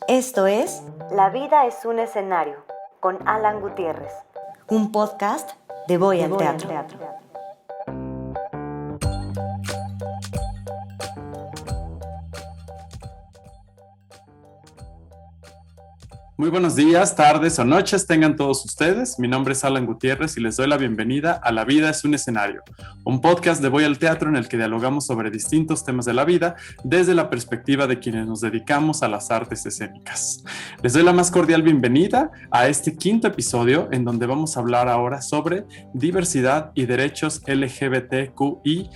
Esto es La vida es un escenario, con Alan Gutiérrez, un podcast de Voy al Teatro. Muy buenos días, tardes o noches tengan todos ustedes. Mi nombre es Alan Gutiérrez y les doy la bienvenida a La vida es un escenario, un podcast de Voy al Teatro en el que dialogamos sobre distintos temas de la vida desde la perspectiva de quienes nos dedicamos a las artes escénicas. Les doy la más cordial bienvenida a este quinto episodio en donde vamos a hablar ahora sobre diversidad y derechos LGBTQI+.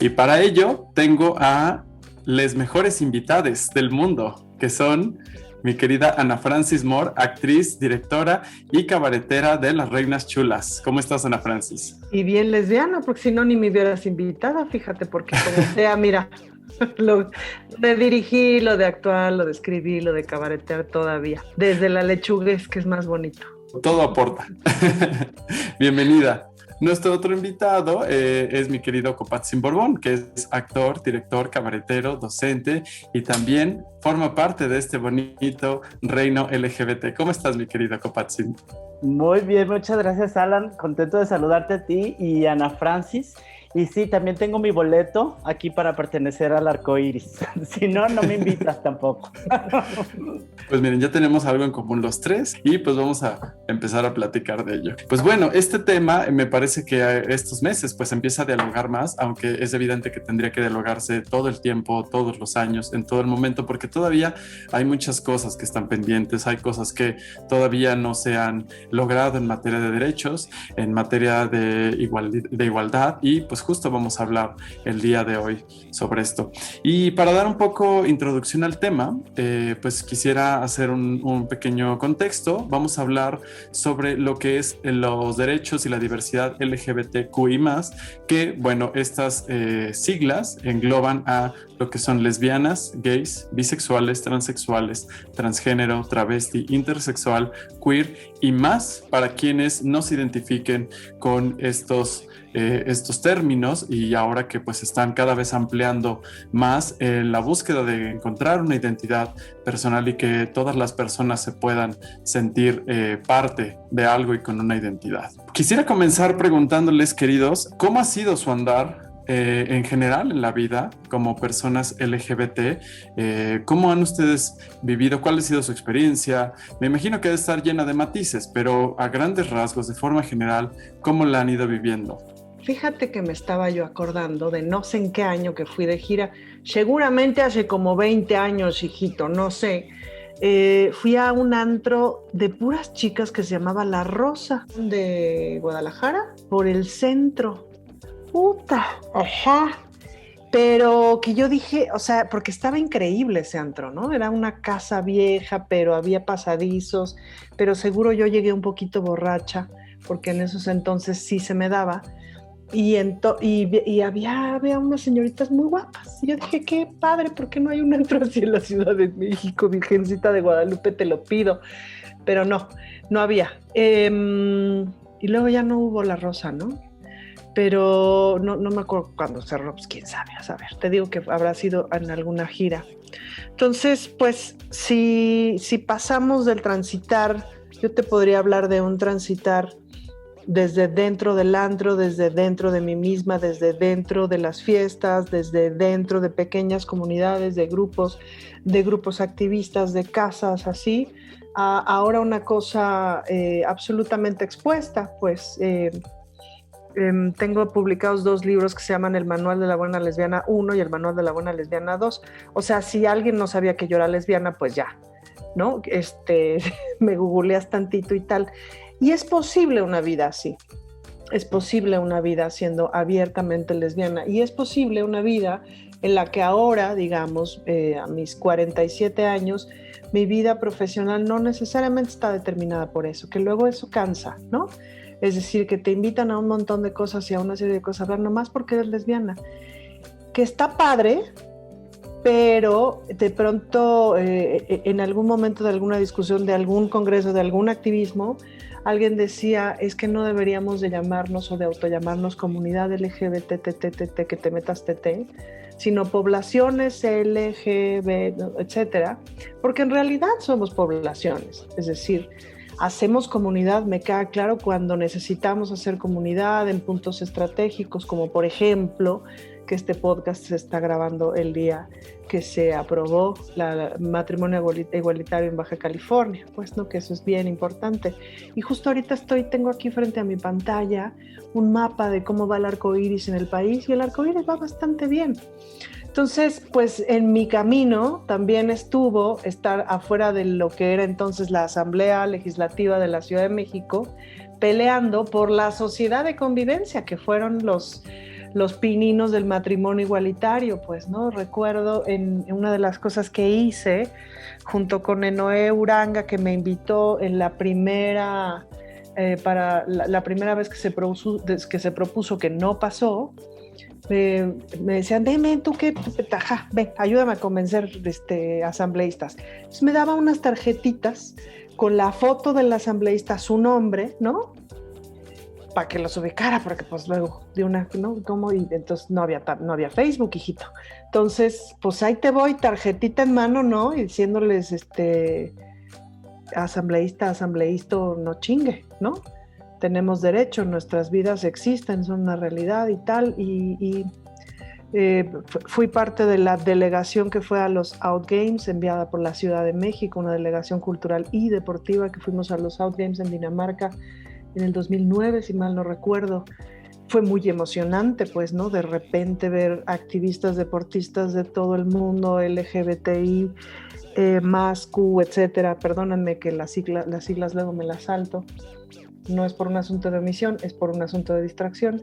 Y para ello tengo a les mejores invitades del mundo, que son mi querida Ana Francis Moore, actriz, directora y cabaretera de Las Reinas Chulas. ¿Cómo estás, Ana Francis? Y bien lesbiana, porque si no ni me hubieras invitada, fíjate, porque como sea, mira, lo de dirigir, lo de actuar, lo de escribir, lo de cabaretear todavía. Desde la lechuguez, que es más bonito. Todo aporta. Bienvenida. Nuestro otro invitado es mi querido Copatzin Borbón, que es actor, director, cabaretero, docente y también forma parte de este bonito reino LGBT. ¿Cómo estás, mi querido Copatzin? Muy bien, muchas gracias, Alan. Contento de saludarte a ti y a Ana Francis. Y sí, también tengo mi boleto aquí para pertenecer al arco iris. Si no, no me invitas tampoco. Pues miren, ya tenemos algo en común los tres y pues vamos a empezar a platicar de ello. Pues bueno, este tema me parece que estos meses pues empieza a dialogar más, aunque es evidente que tendría que dialogarse todo el tiempo, todos los años, en todo el momento, porque todavía hay muchas cosas que están pendientes, hay cosas que todavía no se han logrado en materia de derechos, en materia de igualdad y pues justo vamos a hablar el día de hoy sobre esto. Y para dar un poco introducción al tema, pues quisiera hacer un pequeño contexto. Vamos a hablar sobre lo que es los derechos y la diversidad LGBTQI+, que, bueno, estas siglas engloban a lo que son lesbianas, gays, bisexuales, transexuales, transgénero, travesti, intersexual, queer y más para quienes no se identifiquen con estos términos y ahora que pues están cada vez ampliando más en la búsqueda de encontrar una identidad personal y que todas las personas se puedan sentir parte de algo y con una identidad. Quisiera comenzar preguntándoles, queridos, ¿cómo ha sido su andar en general en la vida como personas LGBT? ¿Cómo han ustedes vivido? ¿Cuál ha sido su experiencia? Me imagino que debe estar llena de matices, pero a grandes rasgos, de forma general, ¿cómo la han ido viviendo? Fíjate que me estaba yo acordando de no sé en qué año que fui de gira, seguramente hace como 20 años, hijito, no sé. Fui a un antro de puras chicas que se llamaba La Rosa de Guadalajara, por el centro. Puta, ajá. Pero que yo dije, o sea, porque estaba increíble ese antro, ¿no? Era una casa vieja, pero había pasadizos, pero seguro yo llegué un poquito borracha, porque en esos entonces sí se me daba. Y había unas señoritas muy guapas. Y yo dije, qué padre, ¿por qué no hay un antro así en la Ciudad de México? Virgencita de Guadalupe, te lo pido. Pero no había. Y luego ya no hubo La Rosa, ¿no? Pero no me acuerdo cuándo cerró, pues quién sabe, a saber. Te digo que habrá sido en alguna gira. Entonces, pues, si pasamos del transitar, yo te podría hablar de un transitar desde dentro del antro, desde dentro de mí misma, desde dentro de las fiestas, desde dentro de pequeñas comunidades, de grupos activistas, de casas, así, a ahora una cosa absolutamente expuesta, pues tengo publicados 2 libros que se llaman El Manual de la Buena Lesbiana 1 y El Manual de la Buena Lesbiana 2. O sea, si alguien no sabía que yo era lesbiana, pues ya, ¿no? Me googleas tantito y tal. Y es posible una vida así, es posible una vida siendo abiertamente lesbiana y es posible una vida en la que ahora, digamos, a mis 47 años, mi vida profesional no necesariamente está determinada por eso, que luego eso cansa, ¿no? Es decir, que te invitan a un montón de cosas y a una serie de cosas, hablar nomás porque eres lesbiana, que está padre, pero de pronto en algún momento de alguna discusión, de algún congreso, de algún activismo, alguien decía, es que no deberíamos de llamarnos o de autollamarnos comunidad LGBT, que te metas TT, sino poblaciones LGBT, etcétera, porque en realidad somos poblaciones, es decir, hacemos comunidad, me queda claro, cuando necesitamos hacer comunidad en puntos estratégicos, como por ejemplo que este podcast se está grabando el día que se aprobó el matrimonio igualitario en Baja California, pues no, que eso es bien importante. Y justo ahorita tengo aquí frente a mi pantalla un mapa de cómo va el arco iris en el país, y el arco iris va bastante bien. Entonces, pues en mi camino también estuvo estar afuera de lo que era entonces la Asamblea Legislativa de la Ciudad de México, peleando por la sociedad de convivencia, que fueron los pininos del matrimonio igualitario, pues, ¿no? Recuerdo en una de las cosas que hice, junto con Enoé Uranga, que me invitó en la primera, para la primera vez que se propuso, que no pasó, me decían, ven, tú qué, ven, ayúdame a convencer asambleístas. Entonces me daba unas tarjetitas con la foto del asambleísta, su nombre, ¿no? Para que los ubicara, porque pues luego de una, ¿no? ¿Cómo? Y entonces no había Facebook, hijito. Entonces, pues ahí te voy, tarjetita en mano, ¿no? Y diciéndoles, asambleísta, no chingue, ¿no? Tenemos derecho, nuestras vidas existen, son una realidad y tal. Fui parte de la delegación que fue a los Outgames, enviada por la Ciudad de México, una delegación cultural y deportiva que fuimos a los Outgames en Dinamarca en el 2009, si mal no recuerdo. Fue muy emocionante, pues, ¿no? De repente ver activistas deportistas de todo el mundo, LGBTI, más Q, etcétera. Perdónenme que las siglas luego me las salto. No es por un asunto de omisión, es por un asunto de distracción.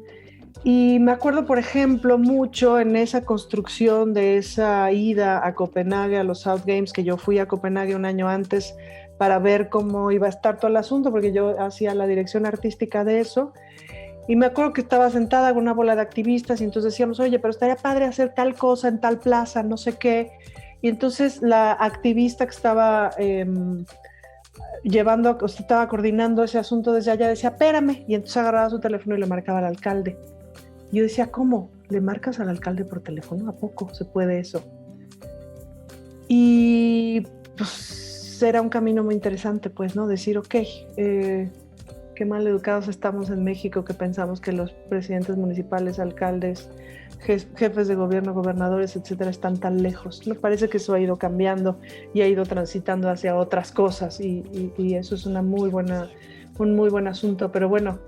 Y me acuerdo, por ejemplo, mucho en esa construcción de esa ida a Copenhague, a los South Games, que yo fui a Copenhague un año antes para ver cómo iba a estar todo el asunto, porque yo hacía la dirección artística de eso. Y me acuerdo que estaba sentada con una bola de activistas y entonces decíamos, oye, pero estaría padre hacer tal cosa en tal plaza, no sé qué. Y entonces la activista que estaba estaba coordinando ese asunto desde allá, decía, espérame, y entonces agarraba su teléfono y le marcaba al alcalde. Yo decía, ¿cómo? ¿Le marcas al alcalde por teléfono? ¿A poco se puede eso? Y pues era un camino muy interesante, pues, ¿no? Decir, ok, qué mal educados estamos en México, que pensamos que los presidentes municipales, alcaldes, jefes de gobierno, gobernadores, etcétera, están tan lejos. Me parece que eso ha ido cambiando y ha ido transitando hacia otras cosas y eso es un muy buen asunto. Pero bueno,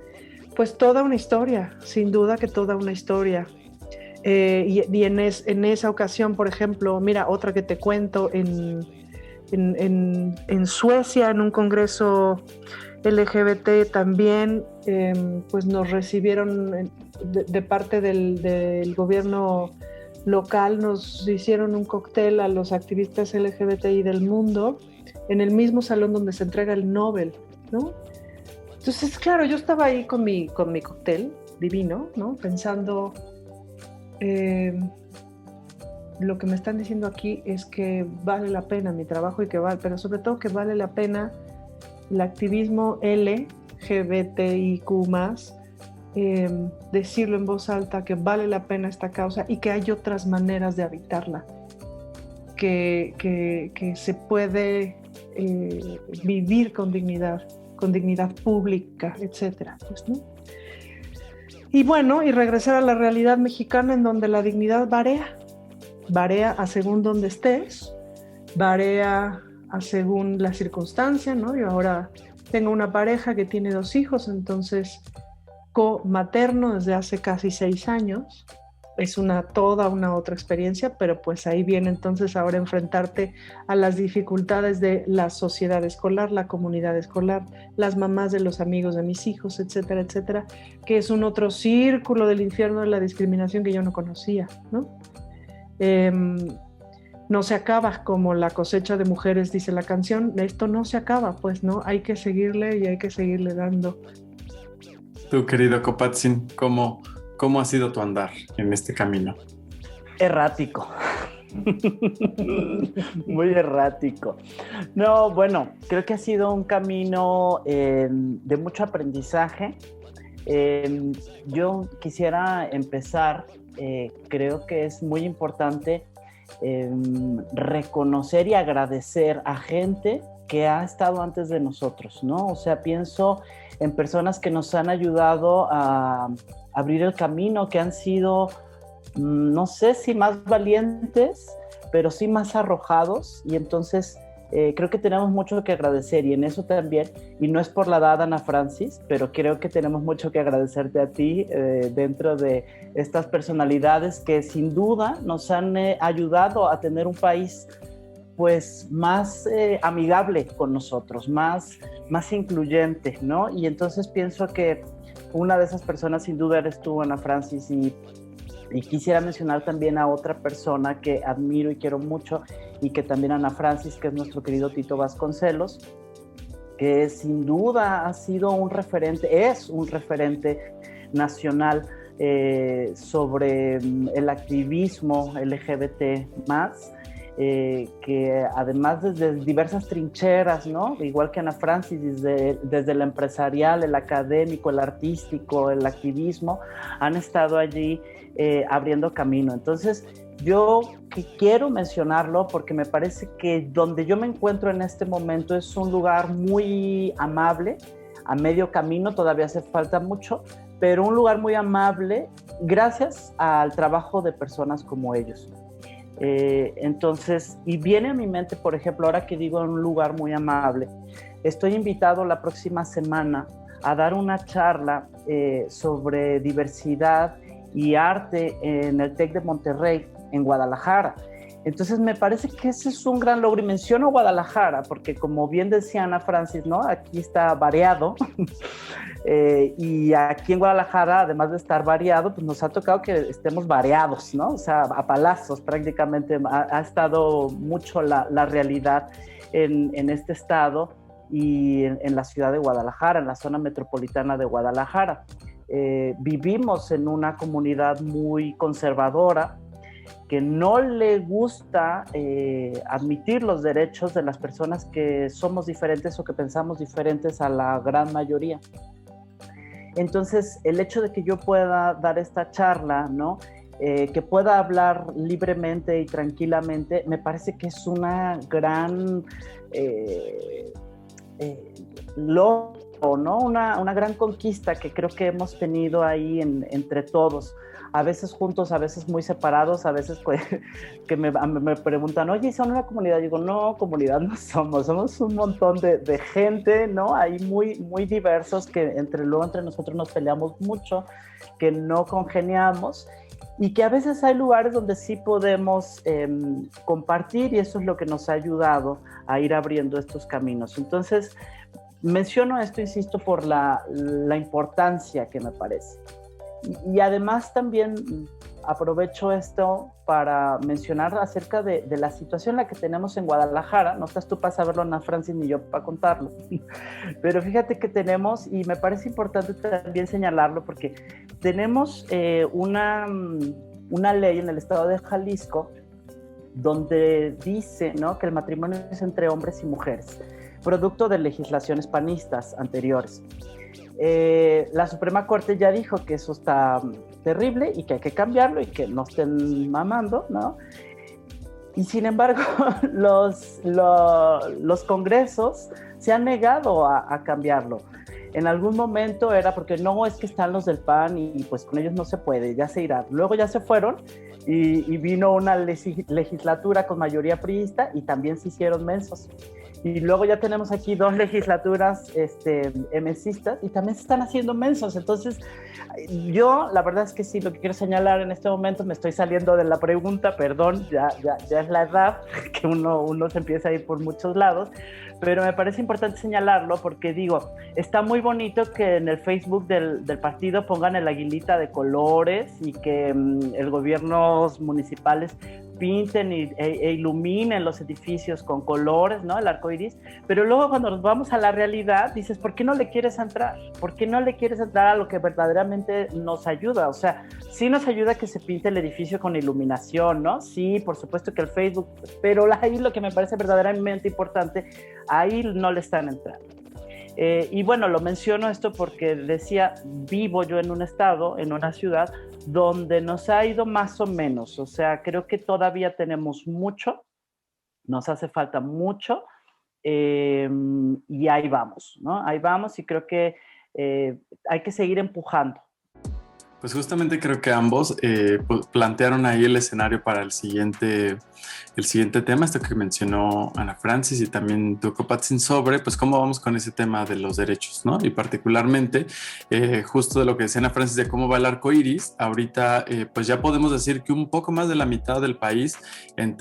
pues toda una historia, sin duda que toda una historia. Y en esa ocasión, por ejemplo, mira, otra que te cuento, en Suecia, en un congreso LGBT también, pues nos recibieron de parte del gobierno local, nos hicieron un cóctel a los activistas LGBTI del mundo en el mismo salón donde se entrega el Nobel, ¿no? Entonces, claro, yo estaba ahí con mi cóctel divino, ¿no? Pensando, lo que me están diciendo aquí es que vale la pena mi trabajo y pero sobre todo que vale la pena el activismo LGBTIQ+, decirlo en voz alta, que vale la pena esta causa y que hay otras maneras de habitarla, que se puede vivir con dignidad pública, etcétera, pues, ¿no? Y bueno, y regresar a la realidad mexicana, en donde la dignidad varía a según donde estés, varía a según la circunstancia, ¿no? Yo ahora tengo una pareja que tiene 2 hijos, entonces co-materno desde hace casi 6 años. Es toda una otra experiencia, pero pues ahí viene entonces ahora enfrentarte a las dificultades de la sociedad escolar, la comunidad escolar, las mamás de los amigos de mis hijos, etcétera, etcétera, que es un otro círculo del infierno de la discriminación que yo no conocía, ¿no? No se acaba, como la cosecha de mujeres, dice la canción. Esto no se acaba, pues, ¿no? Hay que seguirle y hay que seguirle dando. Tú, querido Copatzin, ¿cómo ha sido tu andar en este camino? Errático. Muy errático. No, bueno, creo que ha sido un camino de mucho aprendizaje. Yo quisiera empezar creo que es muy importante reconocer y agradecer a gente que ha estado antes de nosotros, ¿no? O sea, pienso en personas que nos han ayudado a abrir el camino, que han sido, no sé si más valientes, pero sí más arrojados, y entonces creo que tenemos mucho que agradecer, y en eso también, y no es por la edad, Ana Francis, pero creo que tenemos mucho que agradecerte a ti dentro de estas personalidades que sin duda nos han ayudado a tener un país pues más amigable con nosotros, más incluyente, ¿no? Y entonces pienso que una de esas personas sin duda eres tú, Ana Francis, y quisiera mencionar también a otra persona que admiro y quiero mucho, y que también Ana Francis, que es nuestro querido Tito Vasconcelos, que sin duda ha sido un referente, es un referente nacional sobre el activismo LGBT+, que además desde diversas trincheras, ¿no? Igual que Ana Francis, desde el empresarial, el académico, el artístico, el activismo, han estado allí abriendo camino. Entonces, yo quiero mencionarlo porque me parece que donde yo me encuentro en este momento es un lugar muy amable, a medio camino, todavía hace falta mucho, pero un lugar muy amable gracias al trabajo de personas como ellos. Entonces, y viene a mi mente, por ejemplo, ahora que digo un lugar muy amable, estoy invitado la próxima semana a dar una charla sobre diversidad y arte en el TEC de Monterrey, en Guadalajara. Entonces me parece que ese es un gran logro, y menciono Guadalajara porque, como bien decía Ana Francis, ¿no? Aquí está variado y aquí en Guadalajara, además de estar variado, pues nos ha tocado que estemos variados, ¿no? O sea, a palazos prácticamente ha estado mucho la realidad en este estado y en la ciudad de Guadalajara, en la zona metropolitana de Guadalajara. Vivimos en una comunidad muy conservadora, que no le gusta admitir los derechos de las personas que somos diferentes o que pensamos diferentes a la gran mayoría. Entonces, el hecho de que yo pueda dar esta charla, ¿no? Que pueda hablar libremente y tranquilamente, me parece que es una gran logro, ¿no? Una gran conquista que creo que hemos tenido ahí entre todos. A veces juntos, a veces muy separados, a veces que me preguntan, oye, ¿son una comunidad? Digo, no, comunidad no somos un montón de gente, ¿no? Hay muy diversos que luego entre nosotros nos peleamos mucho, que no congeniamos, y que a veces hay lugares donde sí podemos compartir, y eso es lo que nos ha ayudado a ir abriendo estos caminos. Entonces, menciono esto, insisto, por la importancia que me parece. Y además también aprovecho esto para mencionar acerca de la situación en la que tenemos en Guadalajara. No estás tú para saberlo, Ana Francis, ni yo para contarlo. Pero fíjate que tenemos, y me parece importante también señalarlo, porque tenemos una ley en el estado de Jalisco donde dice, ¿no?, que el matrimonio es entre hombres y mujeres, producto de legislaciones panistas anteriores. La Suprema Corte ya dijo que eso está terrible y que hay que cambiarlo y que no estén mamando, ¿no? Y sin embargo, los congresos se han negado a cambiarlo. En algún momento era porque no, es que están los del PAN y pues con ellos no se puede, ya se irá. Luego ya se fueron y vino una legislatura con mayoría priista y también se hicieron mensos. Y luego ya tenemos aquí 2 legislaturas MCistas y también se están haciendo mensos. Entonces, yo la verdad es que sí, lo que quiero señalar en este momento, me estoy saliendo de la pregunta, perdón, ya es la edad que uno se empieza a ir por muchos lados, pero me parece importante señalarlo porque digo, está muy bonito que en el Facebook del partido pongan el aguilita de colores y que el gobiernos municipales pinten e iluminen los edificios con colores, ¿no? El arco iris, pero luego cuando nos vamos a la realidad dices, ¿por qué no le quieres entrar? ¿Por qué no le quieres entrar a lo que verdaderamente nos ayuda? O sea, sí nos ayuda que se pinte el edificio con iluminación, ¿no? Sí, por supuesto que el Facebook, pero ahí lo que me parece verdaderamente importante, ahí no le están entrando. Y bueno, lo menciono esto porque decía, vivo yo en un estado, en una ciudad, donde nos ha ido más o menos. O sea, creo que todavía tenemos mucho, nos hace falta mucho, y ahí vamos, ¿no? Ahí vamos y creo que hay que seguir empujando. Pues justamente creo que ambos plantearon ahí el escenario para el siguiente tema, esto que mencionó Ana Francis y también Tuco Patzin sobre, pues cómo vamos con ese tema de los derechos, ¿no? Y particularmente, justo de lo que decía Ana Francis de cómo va el arco iris, ahorita pues ya podemos decir que un poco más de la mitad del país en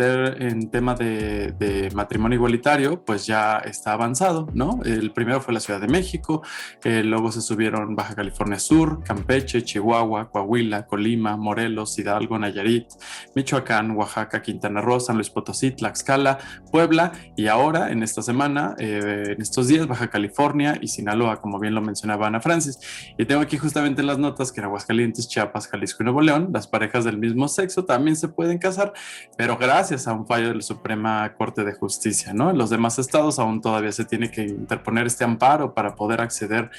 tema de matrimonio igualitario, pues ya está avanzado, ¿no? El primero fue la Ciudad de México, luego se subieron Baja California Sur, Campeche, Chihuahua, Coahuila, Colima, Morelos, Hidalgo, Nayarit, Michoacán, Oaxaca, Quintana Roo, San Luis Potosí, Tlaxcala, Puebla y ahora en esta semana, en estos días, Baja California y Sinaloa, como bien lo mencionaba Ana Francis. Y tengo aquí justamente las notas que en Aguascalientes, Chiapas, Jalisco y Nuevo León, las parejas del mismo sexo también se pueden casar, pero gracias a un fallo de la Suprema Corte de Justicia, ¿no? En los demás estados aún todavía se tiene que interponer este amparo para poder acceder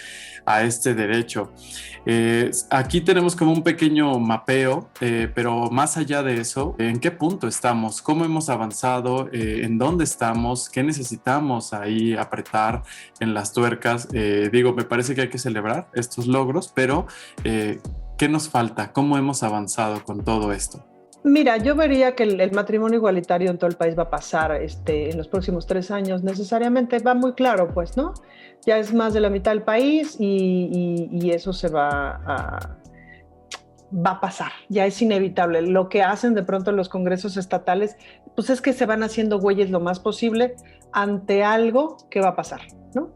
a este derecho. Aquí tenemos como un pequeño mapeo, pero más allá de eso, ¿en qué punto estamos? ¿Cómo hemos avanzado? ¿En dónde estamos? ¿Qué necesitamos ahí apretar en las tuercas? Me parece que hay que celebrar estos logros, pero ¿qué nos falta? ¿Cómo hemos avanzado con todo esto? Mira, yo vería que el matrimonio igualitario en todo el país va a pasar en los próximos 3 años. Necesariamente va muy claro, pues, ¿no? Ya es más de la mitad del país y eso va a pasar, ya es inevitable. Lo que hacen de pronto los congresos estatales, pues es que se van haciendo güeyes lo más posible ante algo que va a pasar, ¿no?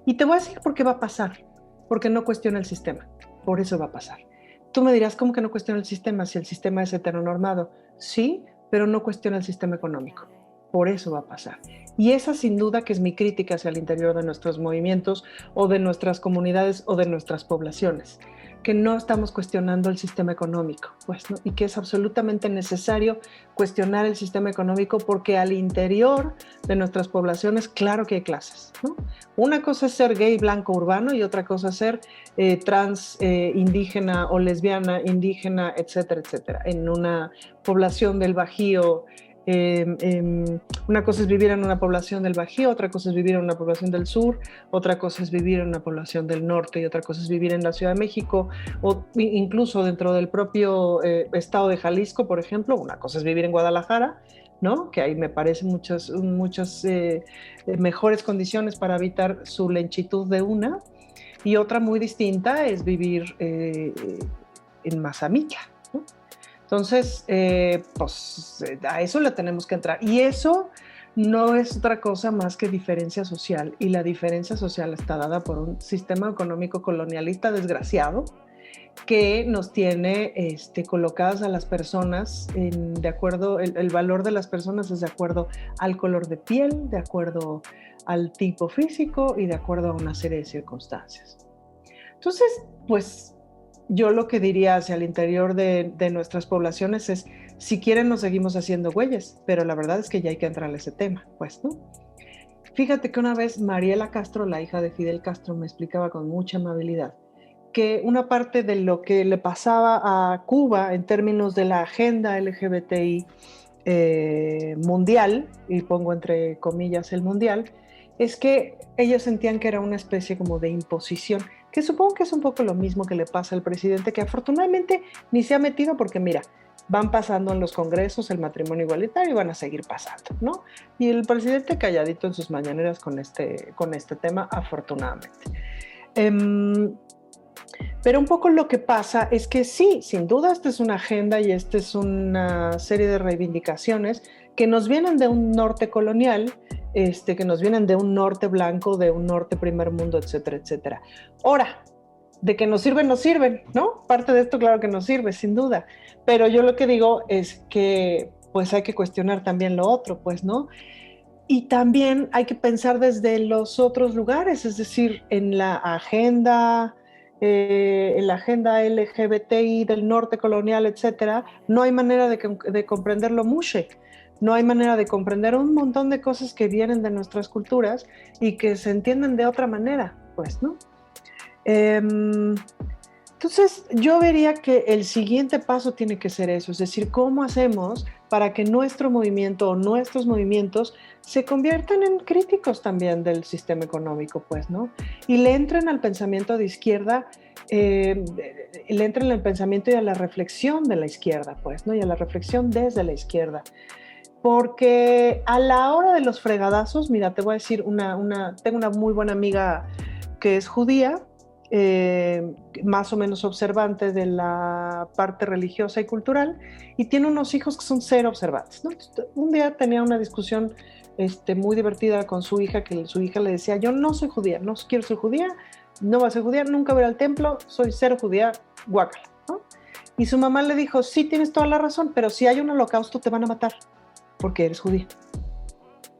Y te voy a decir por qué va a pasar, porque no cuestiona el sistema, por eso va a pasar. Tú me dirás, ¿cómo que no cuestiona el sistema si el sistema es heteronormado? Sí, pero no cuestiona el sistema económico, por eso va a pasar. Y esa sin duda que es mi crítica hacia el interior de nuestros movimientos o de nuestras comunidades o de nuestras poblaciones, que no estamos cuestionando el sistema económico, pues, ¿no? Y que es absolutamente necesario cuestionar el sistema económico porque al interior de nuestras poblaciones, claro que hay clases, ¿no? Una cosa es ser gay, blanco, urbano y otra cosa es ser trans, indígena o lesbiana, indígena, etcétera, etcétera. En una población del Bajío, una cosa es vivir en una población del Bajío, otra cosa es vivir en una población del sur, otra cosa es vivir en una población del norte y otra cosa es vivir en la Ciudad de México o incluso dentro del propio estado de Jalisco, por ejemplo. Una cosa es vivir en Guadalajara, ¿no? Que ahí me parecen muchas mejores condiciones para habitar su lenchitud de una, y otra muy distinta es vivir en Mazamitla, ¿no? Entonces, pues a eso le tenemos que entrar. Y eso no es otra cosa más que diferencia social. Y la diferencia social está dada por un sistema económico colonialista desgraciado que nos tiene colocadas a las personas de acuerdo, el valor de las personas es de acuerdo al color de piel, de acuerdo al tipo físico y de acuerdo a una serie de circunstancias. Entonces, pues yo lo que diría hacia el interior de nuestras poblaciones es, si quieren nos seguimos haciendo güeyes, pero la verdad es que ya hay que entrarle a ese tema, pues, ¿no? Fíjate que una vez Mariela Castro, la hija de Fidel Castro, me explicaba con mucha amabilidad que una parte de lo que le pasaba a Cuba en términos de la agenda LGBTI mundial, y pongo entre comillas el mundial, es que ellos sentían que era una especie como de imposición, que supongo que es un poco lo mismo que le pasa al presidente, que afortunadamente ni se ha metido porque mira, van pasando en los congresos el matrimonio igualitario y van a seguir pasando, ¿no? Y el presidente calladito en sus mañaneras con este tema, afortunadamente. Pero un poco lo que pasa es que sí, sin duda esta es una agenda y esta es una serie de reivindicaciones que nos vienen de un norte colonial, que nos vienen de un norte blanco, de un norte primer mundo, etcétera, etcétera. Ahora, de que nos sirven, ¿no? Parte de esto claro que nos sirve, sin duda. Pero yo lo que digo es que pues hay que cuestionar también lo otro, pues, ¿no? Y también hay que pensar desde los otros lugares, es decir, en la agenda LGBTI del norte colonial, etcétera, no hay manera de comprenderlo mucho, no hay manera de comprender un montón de cosas que vienen de nuestras culturas y que se entienden de otra manera, pues, ¿no? Entonces, yo vería que el siguiente paso tiene que ser eso, es decir, ¿cómo hacemos para que nuestro movimiento o nuestros movimientos se conviertan en críticos también del sistema económico, pues, ¿no? Y le entren al pensamiento de izquierda, le entren al pensamiento y a la reflexión de la izquierda, pues, ¿no? Y a la reflexión desde la izquierda. Porque a la hora de los fregadazos, mira, te voy a decir, tengo una muy buena amiga que es judía, más o menos observante de la parte religiosa y cultural, y tiene unos hijos que son cero observantes, ¿no? Un día tenía una discusión muy divertida con su hija, que su hija le decía, yo no soy judía, no quiero ser judía, no voy a ser judía, nunca voy al templo, soy cero judía, guácala, ¿no? Y su mamá le dijo, sí, tienes toda la razón, pero si hay un holocausto te van a matar, porque eres judía,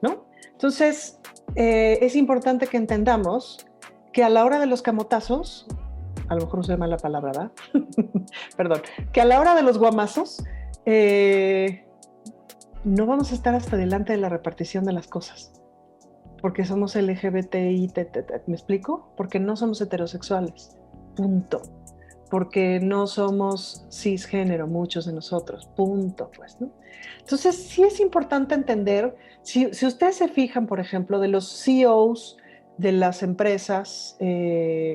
¿no? Entonces, es importante que entendamos que a la hora de los camotazos, a lo mejor usé mal la palabra, ¿verdad? Perdón, que a la hora de los guamazos, no vamos a estar hasta delante de la repartición de las cosas, porque somos LGBTI, ¿me explico? Porque no somos heterosexuales, punto. Porque no somos cisgénero, muchos de nosotros, punto, pues, ¿no? Entonces, sí es importante entender, si ustedes se fijan, por ejemplo, de los CEOs de las empresas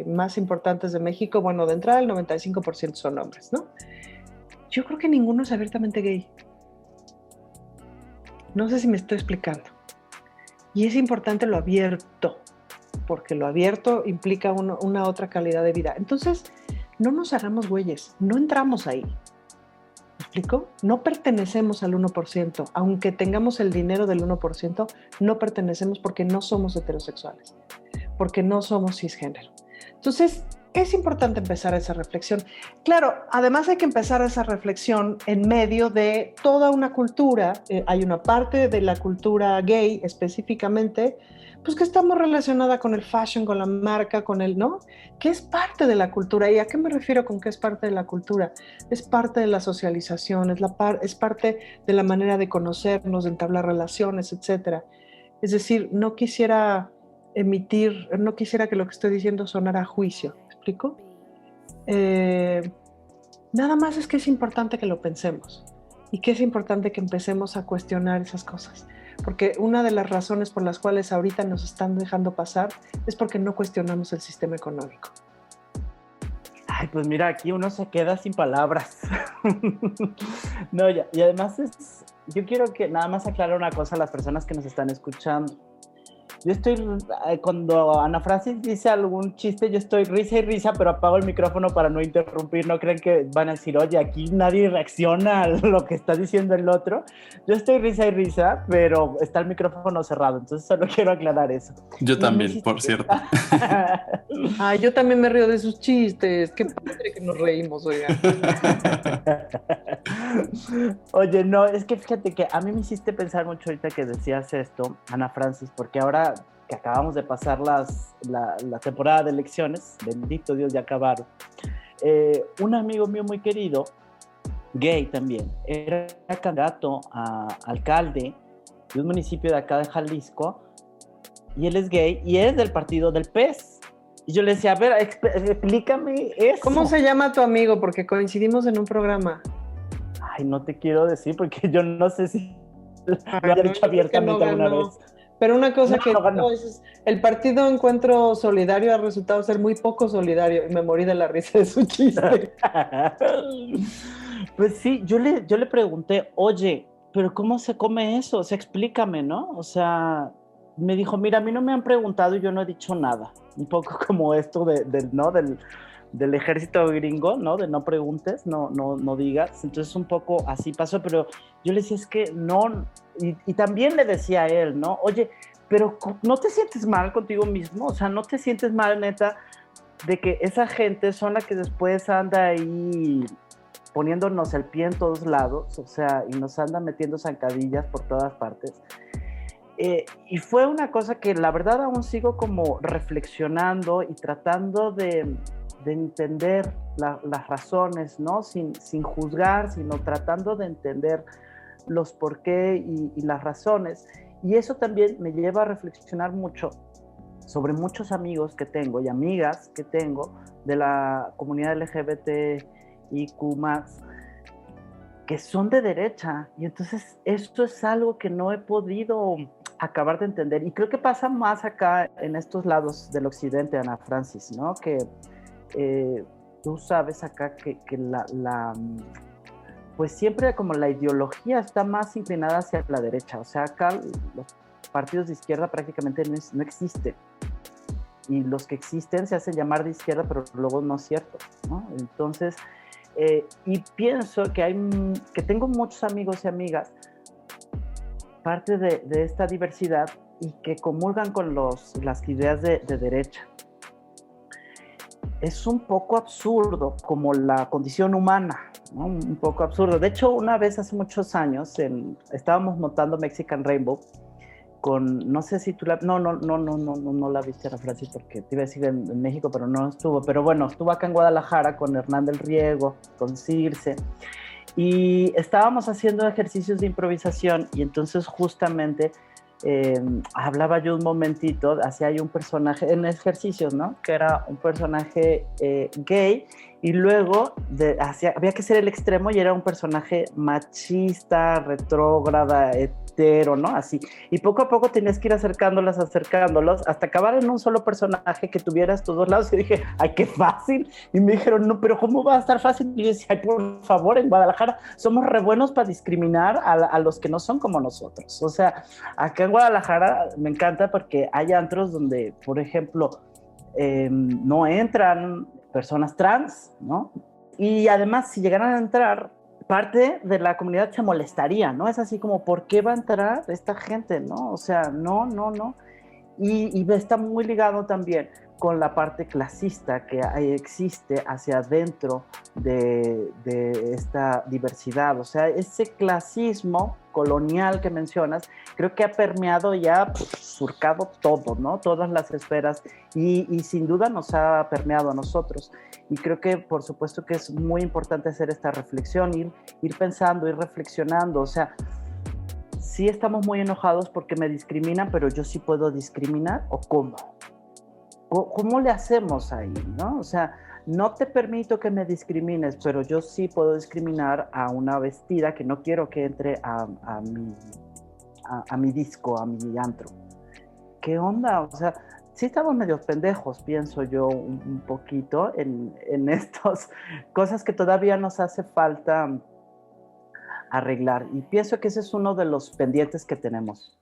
más importantes de México, bueno, de entrada el 95% son hombres, ¿no? Yo creo que ninguno es abiertamente gay. No sé si me estoy explicando. Y es importante lo abierto, porque lo abierto implica una otra calidad de vida. Entonces, no nos hagamos güeyes, no entramos ahí. ¿Me explico? No pertenecemos al 1%, aunque tengamos el dinero del 1%, no pertenecemos porque no somos heterosexuales, porque no somos cisgénero. Entonces, es importante empezar esa reflexión. Claro, además hay que empezar esa reflexión en medio de toda una cultura. Hay una parte de la cultura gay específicamente, pues que está muy relacionada con el fashion, con la marca, con el, ¿no? Que es parte de la cultura. ¿Y a qué me refiero con que es parte de la cultura? Es parte de la socialización, es parte de la manera de conocernos, de entablar relaciones, etc. Es decir, no quisiera que lo que estoy diciendo sonara a juicio. ¿Me explico? Nada más es que es importante que lo pensemos y que es importante que empecemos a cuestionar esas cosas. Porque una de las razones por las cuales ahorita nos están dejando pasar es porque no cuestionamos el sistema económico. Ay, pues mira, aquí uno se queda sin palabras. No, ya, y además yo quiero que nada más aclarar una cosa a las personas que nos están escuchando. Yo estoy, cuando Ana Francis dice algún chiste, yo estoy risa y risa, pero apago el micrófono para no interrumpir. No creen que van a decir, oye, aquí nadie reacciona a lo que está diciendo el otro. Yo estoy risa y risa, pero está el micrófono cerrado. Entonces solo quiero aclarar eso. Yo también, por cierto. Ay, yo también me río de sus chistes. Qué padre que nos reímos, oigan. Oye, no, es que fíjate que a mí me hiciste pensar mucho ahorita que decías esto, Ana Francis, porque ahora que acabamos de pasar la temporada de elecciones, bendito Dios, ya acabaron, un amigo mío muy querido, gay también, era candidato a alcalde de un municipio de acá de Jalisco, y él es gay, y es del partido del PES. Y yo le decía, a ver, explícame eso. ¿Cómo se llama tu amigo? Porque coincidimos en un programa. Ay, no te quiero decir porque yo no sé si lo han dicho abiertamente alguna vez. Pero una cosa no, es el partido Encuentro Solidario ha resultado ser muy poco solidario y me morí de la risa de su chiste. Pues sí, yo le pregunté, oye, pero ¿cómo se come eso? O sea, explícame, ¿no? O sea, me dijo, mira, a mí no me han preguntado y yo no he dicho nada. Un poco como esto del ejército gringo, ¿no? De no preguntes, no digas. Entonces un poco así pasó, pero yo le decía, es que no, y también le decía a él, ¿no? Oye, pero ¿no te sientes mal contigo mismo? O sea, ¿no te sientes mal, neta, de que esa gente son la que después anda ahí poniéndonos el pie en todos lados, o sea, y nos anda metiendo zancadillas por todas partes? Y fue una cosa que la verdad aún sigo como reflexionando y tratando de entender las razones, ¿no? Sin juzgar, sino tratando de entender los por qué y las razones. Y eso también me lleva a reflexionar mucho sobre muchos amigos que tengo y amigas que tengo de la comunidad LGBTIQ+, que son de derecha. Y entonces esto es algo que no he podido acabar de entender. Y creo que pasa más acá en estos lados del occidente, Ana Francis, ¿no? Que tú sabes acá que pues siempre como la ideología está más inclinada hacia la derecha. O sea, acá los partidos de izquierda prácticamente no existen. Y los que existen se hacen llamar de izquierda, pero luego no es cierto, ¿no? Entonces, y pienso que tengo muchos amigos y amigas, parte de esta diversidad, y que comulgan con las ideas de derecha. Es un poco absurdo, como la condición humana, ¿no? Un poco absurdo. De hecho, una vez hace muchos años, estábamos montando Mexican Rainbow, no sé si tú no la viste, Ana Francis, porque te iba a decir en México, pero no estuvo. Pero bueno, estuvo acá en Guadalajara con Hernán del Riego, con Circe, y estábamos haciendo ejercicios de improvisación, y entonces justamente hablaba yo un momentito, hacía yo un personaje en ejercicios, ¿no? Que era un personaje gay, y luego había que ser el extremo y era un personaje machista, retrógrada, hetero, ¿no? Así. Y poco a poco tenías que ir acercándolos, hasta acabar en un solo personaje que tuviera estos dos lados. Y dije, ¡ay, qué fácil! Y me dijeron, no, pero ¿cómo va a estar fácil? Y yo decía, ay, por favor, en Guadalajara somos re buenos para discriminar a los que no son como nosotros. O sea, acá en Guadalajara me encanta porque hay antros donde, por ejemplo, no entran personas trans, ¿no? Y además, si llegaran a entrar, parte de la comunidad se molestaría, ¿no? Es así como, ¿por qué va a entrar esta gente, no? O sea, no. Y está muy ligado también con la parte clasista que existe hacia adentro de esta diversidad. O sea, ese clasismo colonial que mencionas, creo que ha permeado ya, surcado todo, ¿no? Todas las esferas, y sin duda nos ha permeado a nosotros. Y creo que, por supuesto, que es muy importante hacer esta reflexión, ir pensando, ir reflexionando. O sea, sí estamos muy enojados porque me discriminan, pero yo sí puedo discriminar, ¿o cómo? ¿Cómo le hacemos ahí, no? O sea, no te permito que me discrimines, pero yo sí puedo discriminar a una vestida que no quiero que entre a mi disco, a mi antro. ¿Qué onda? O sea, sí estamos medio pendejos, pienso yo, un poquito en estas cosas que todavía nos hace falta arreglar. Y pienso que ese es uno de los pendientes que tenemos.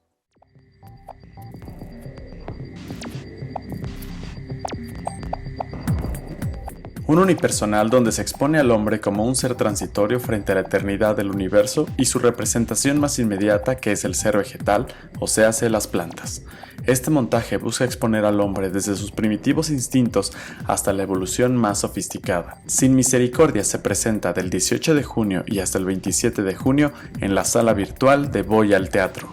Un unipersonal donde se expone al hombre como un ser transitorio frente a la eternidad del universo y su representación más inmediata, que es el ser vegetal, o sea, las plantas. Este montaje busca exponer al hombre desde sus primitivos instintos hasta la evolución más sofisticada. Sin Misericordia se presenta del 18 de junio y hasta el 27 de junio en la sala virtual de Voy al Teatro.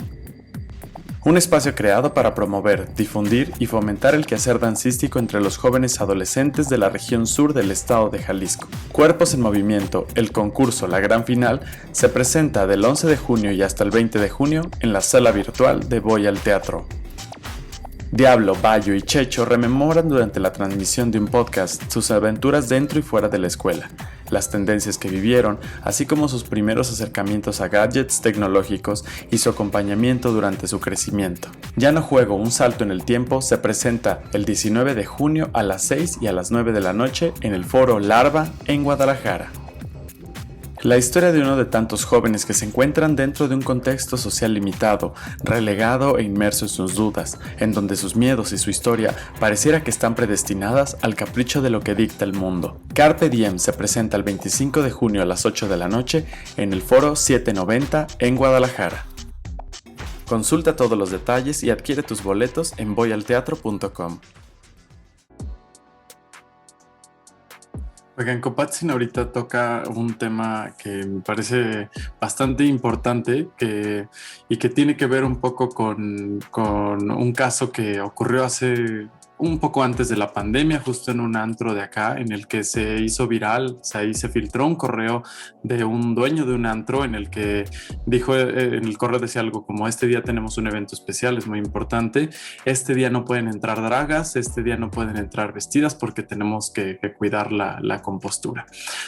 Un espacio creado para promover, difundir y fomentar el quehacer dancístico entre los jóvenes adolescentes de la región sur del estado de Jalisco. Cuerpos en Movimiento, el concurso La Gran Final, se presenta del 11 de junio y hasta el 20 de junio en la sala virtual de Voy al Teatro. Diablo, Bayo y Checho rememoran durante la transmisión de un podcast sus aventuras dentro y fuera de la escuela, las tendencias que vivieron, así como sus primeros acercamientos a gadgets tecnológicos y su acompañamiento durante su crecimiento. Ya no juego, un salto en el tiempo se presenta el 19 de junio a las 6 y a las 9 de la noche en el Foro Larva en Guadalajara. La historia de uno de tantos jóvenes que se encuentran dentro de un contexto social limitado, relegado e inmerso en sus dudas, en donde sus miedos y su historia pareciera que están predestinadas al capricho de lo que dicta el mundo. Carpe Diem se presenta el 25 de junio a las 8 de la noche en el Foro 790 en Guadalajara. Consulta todos los detalles y adquiere tus boletos en voyalteatro.com. Oigan, Copatzin ahorita toca un tema que me parece bastante importante y que tiene que ver un poco con un caso que ocurrió hace un poco antes de la pandemia, justo en un antro de acá, en el que se hizo viral, o sea, ahí se filtró un correo de un dueño de un antro en el que dijo, en el correo decía algo como: este día tenemos un evento especial, es muy importante, este día no pueden entrar dragas, este día no pueden entrar vestidas porque tenemos que cuidar la compostura.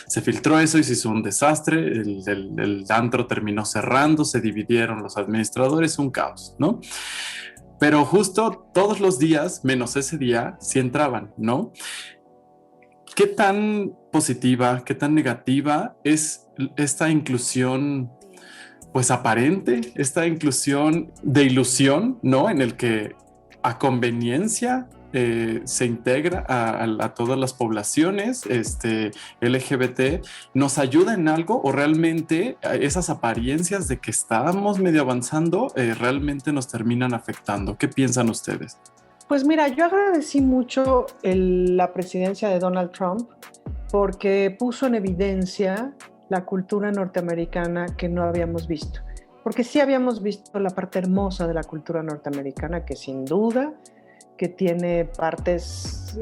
Se filtró eso y se hizo un desastre, el antro terminó cerrando, se dividieron los administradores, un caos, ¿no? Pero justo todos los días, menos ese día, sí entraban, ¿no? ¿Qué tan positiva, qué tan negativa es esta inclusión, pues aparente, esta inclusión de ilusión, ¿no? En el que a conveniencia se integra a todas las poblaciones LGBT, ¿nos ayuda en algo o realmente esas apariencias de que estábamos medio avanzando realmente nos terminan afectando? ¿Qué piensan ustedes? Pues mira, yo agradecí mucho la presidencia de Donald Trump porque puso en evidencia la cultura norteamericana que no habíamos visto. Porque sí habíamos visto la parte hermosa de la cultura norteamericana, que sin duda que tiene partes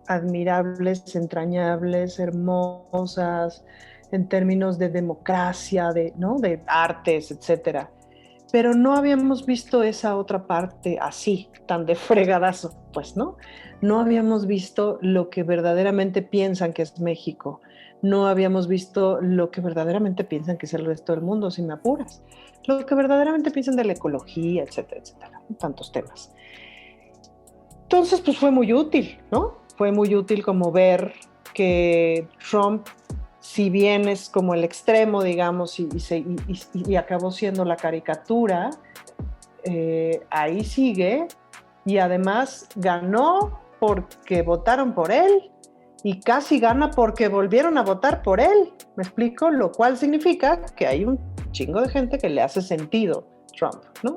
admirables, entrañables, hermosas, en términos de democracia, ¿no? De artes, etcétera. Pero no habíamos visto esa otra parte así, tan de fregadazo, pues, ¿no? No habíamos visto lo que verdaderamente piensan que es México. No habíamos visto lo que verdaderamente piensan que es el resto del mundo, si me apuras. Lo que verdaderamente piensan de la ecología, etcétera, etcétera. Tantos temas. Entonces, pues fue muy útil, ¿no? Fue muy útil como ver que Trump, si bien es como el extremo, digamos, y acabó siendo la caricatura, ahí sigue, y además ganó porque votaron por él, y casi gana porque volvieron a votar por él, ¿me explico? Lo cual significa que hay un chingo de gente que le hace sentido Trump, ¿no?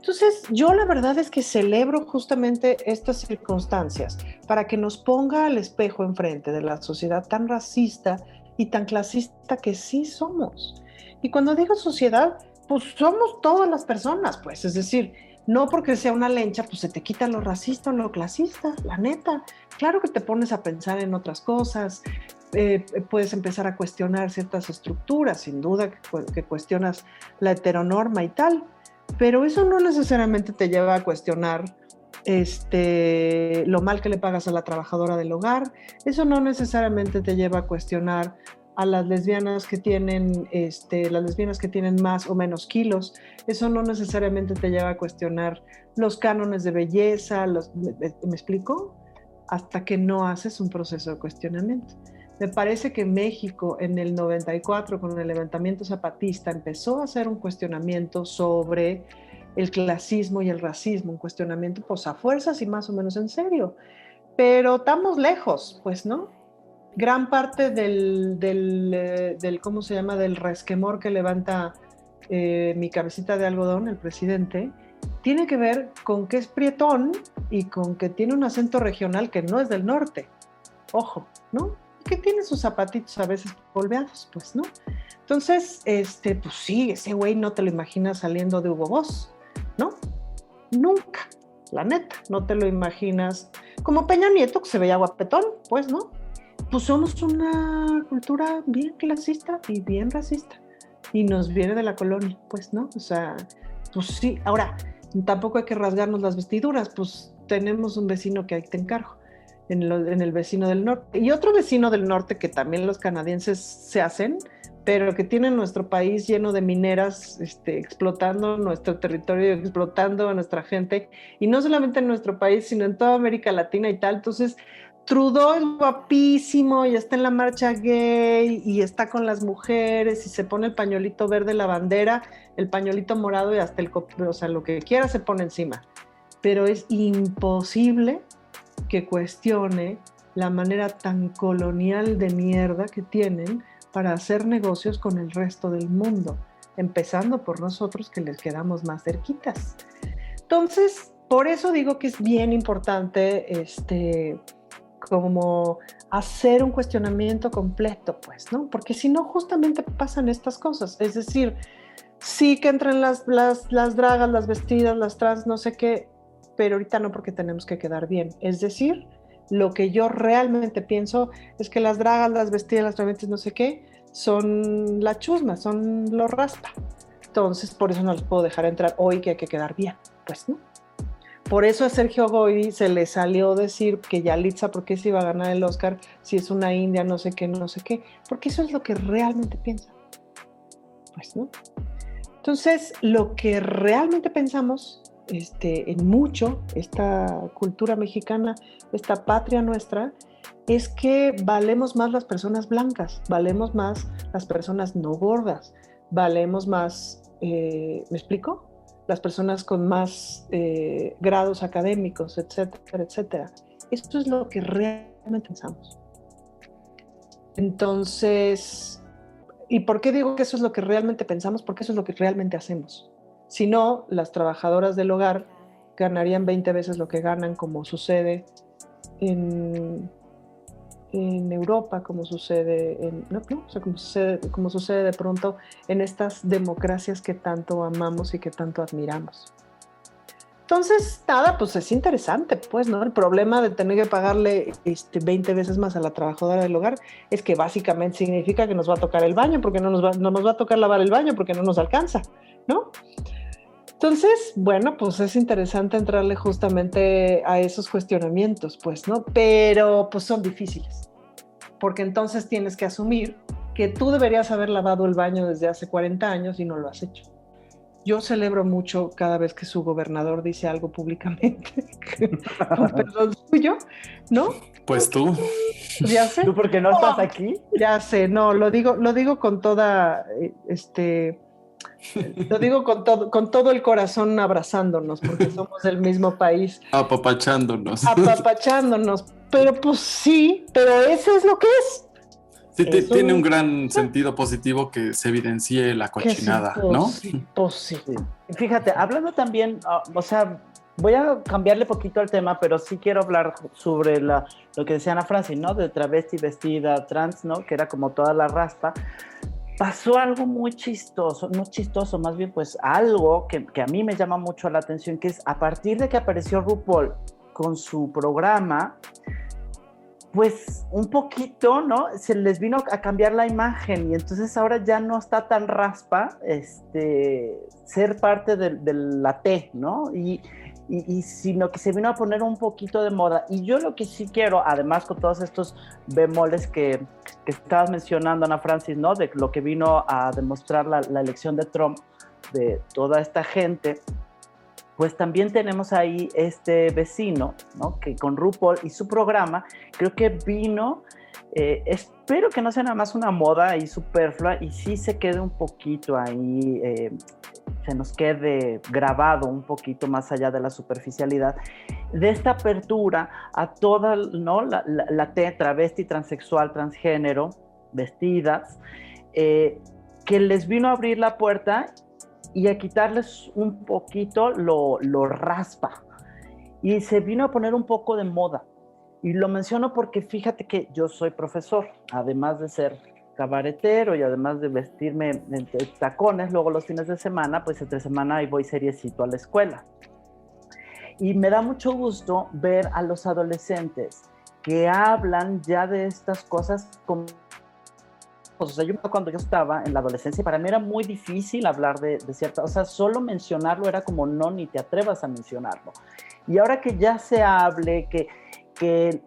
Entonces, yo la verdad es que celebro justamente estas circunstancias para que nos ponga al espejo enfrente de la sociedad tan racista y tan clasista que sí somos. Y cuando digo sociedad, pues somos todas las personas, pues, es decir, no porque sea una lencha, pues se te quita lo racista o lo clasista, la neta. Claro que te pones a pensar en otras cosas, puedes empezar a cuestionar ciertas estructuras, sin duda que cuestionas la heteronorma y tal, pero eso no necesariamente te lleva a cuestionar lo mal que le pagas a la trabajadora del hogar, eso no necesariamente te lleva a cuestionar a las lesbianas que tienen más o menos kilos, eso no necesariamente te lleva a cuestionar los cánones de belleza, ¿me explico? Hasta que no haces un proceso de cuestionamiento. Me parece que México en el 94 con el levantamiento zapatista empezó a hacer un cuestionamiento sobre el clasismo y el racismo, un cuestionamiento pues a fuerzas y más o menos en serio, pero estamos lejos, pues, ¿no? Gran parte del ¿cómo se llama? Del resquemor que levanta mi cabecita de algodón, el presidente, tiene que ver con que es prietón y con que tiene un acento regional que no es del norte, ojo, ¿no? Que tiene sus zapatitos a veces polveados, pues, ¿no? Entonces, pues sí, ese güey no te lo imaginas saliendo de Hugo Boss, ¿no? Nunca, la neta, no te lo imaginas como Peña Nieto, que se veía guapetón, pues, ¿no? Pues somos una cultura bien clasista y bien racista, y nos viene de la colonia, pues, ¿no? O sea, pues sí, ahora, tampoco hay que rasgarnos las vestiduras, pues tenemos un vecino que ahí te encargo. En el vecino del norte. Y otro vecino del norte que también los canadienses se hacen, pero que tienen nuestro país lleno de mineras, explotando nuestro territorio, explotando a nuestra gente, y no solamente en nuestro país, sino en toda América Latina y tal. Entonces, Trudeau es guapísimo y está en la marcha gay y está con las mujeres y se pone el pañuelito verde, la bandera, el pañuelito morado y hasta o sea, lo que quiera se pone encima. Pero es imposible que cuestione la manera tan colonial de mierda que tienen para hacer negocios con el resto del mundo, empezando por nosotros que les quedamos más cerquitas. Entonces, por eso digo que es bien importante como hacer un cuestionamiento completo, pues, ¿no? Porque si no, justamente pasan estas cosas. Es decir, sí que entran las dragas, las vestidas, las trans, no sé qué, pero ahorita no porque tenemos que quedar bien. Es decir, lo que yo realmente pienso es que las dragas, las vestidas, las travestis, no sé qué, son la chusma, son lo raspa. Entonces, por eso no les puedo dejar entrar hoy que hay que quedar bien. Pues no. Por eso a Sergio Goyri se le salió decir que Yalitza, ¿por qué se iba a ganar el Oscar si es una india, no sé qué, no sé qué? Porque eso es lo que realmente piensa. Pues no. Entonces, lo que realmente pensamos en mucho, esta cultura mexicana, esta patria nuestra, es que valemos más las personas blancas, valemos más las personas no gordas, valemos más, ¿me explico? Las personas con más grados académicos, etcétera, etcétera. Esto es lo que realmente pensamos. Entonces, ¿y por qué digo que eso es lo que realmente pensamos? Porque eso es lo que realmente hacemos. Si no, las trabajadoras del hogar ganarían 20 veces lo que ganan, como sucede en Europa, como sucede como sucede de pronto en estas democracias que tanto amamos y que tanto admiramos. Entonces, nada, pues es interesante, pues, ¿no? El problema de tener que pagarle 20 veces más a la trabajadora del hogar es que básicamente significa que nos va a tocar el baño, porque no nos va a tocar lavar el baño, porque no nos alcanza, ¿no? Entonces, bueno, pues es interesante entrarle justamente a esos cuestionamientos, pues, ¿no? Pero, pues son difíciles, porque entonces tienes que asumir que tú deberías haber lavado el baño desde hace 40 años y no lo has hecho. Yo celebro mucho cada vez que su gobernador dice algo públicamente, con perdón suyo, ¿no? Pues tú. Ya sé. ¿Tú porque no estás aquí? Ya sé, no, lo digo con toda, lo digo con todo el corazón abrazándonos, porque somos del mismo país. Apapachándonos. Apapachándonos, pero pues sí, pero eso es lo que es. Sí, tiene un gran sentido positivo que se evidencie la cochinada, sí, ¿no? Pues sí. Fíjate, hablando también, o sea, voy a cambiarle poquito al tema, pero sí quiero hablar sobre lo que decía Ana Francis, ¿no? De travesti vestida trans, ¿no? Que era como toda la raspa. Pasó algo muy chistoso, no chistoso, más bien pues algo que a mí me llama mucho la atención, que es a partir de que apareció RuPaul con su programa, pues un poquito, ¿no? Se les vino a cambiar la imagen y entonces ahora ya no está tan raspa ser parte de la T, ¿no? Y sino que se vino a poner un poquito de moda. Y yo lo que sí quiero, además con todos estos bemoles que estabas mencionando, Ana Francis, ¿no? De lo que vino a demostrar la elección de Trump, de toda esta gente, pues también tenemos ahí este vecino, ¿no? Que con RuPaul y su programa, creo que vino, espero que no sea nada más una moda ahí superflua y sí se quede un poquito ahí, se nos quede grabado un poquito más allá de la superficialidad, de esta apertura a toda, ¿no? la travesti, transexual, transgénero, vestidas, que les vino a abrir la puerta y a quitarles un poquito lo raspa. Y se vino a poner un poco de moda. Y lo menciono porque fíjate que yo soy profesor, además de ser cabaretero y además de vestirme en tacones, luego los fines de semana, pues entre semana ahí voy seriecito a la escuela. Y me da mucho gusto ver a los adolescentes que hablan ya de estas cosas como... O sea, yo cuando yo estaba en la adolescencia, para mí era muy difícil hablar de cierta... O sea, solo mencionarlo era como, no, ni te atrevas a mencionarlo. Y ahora que ya se hable, que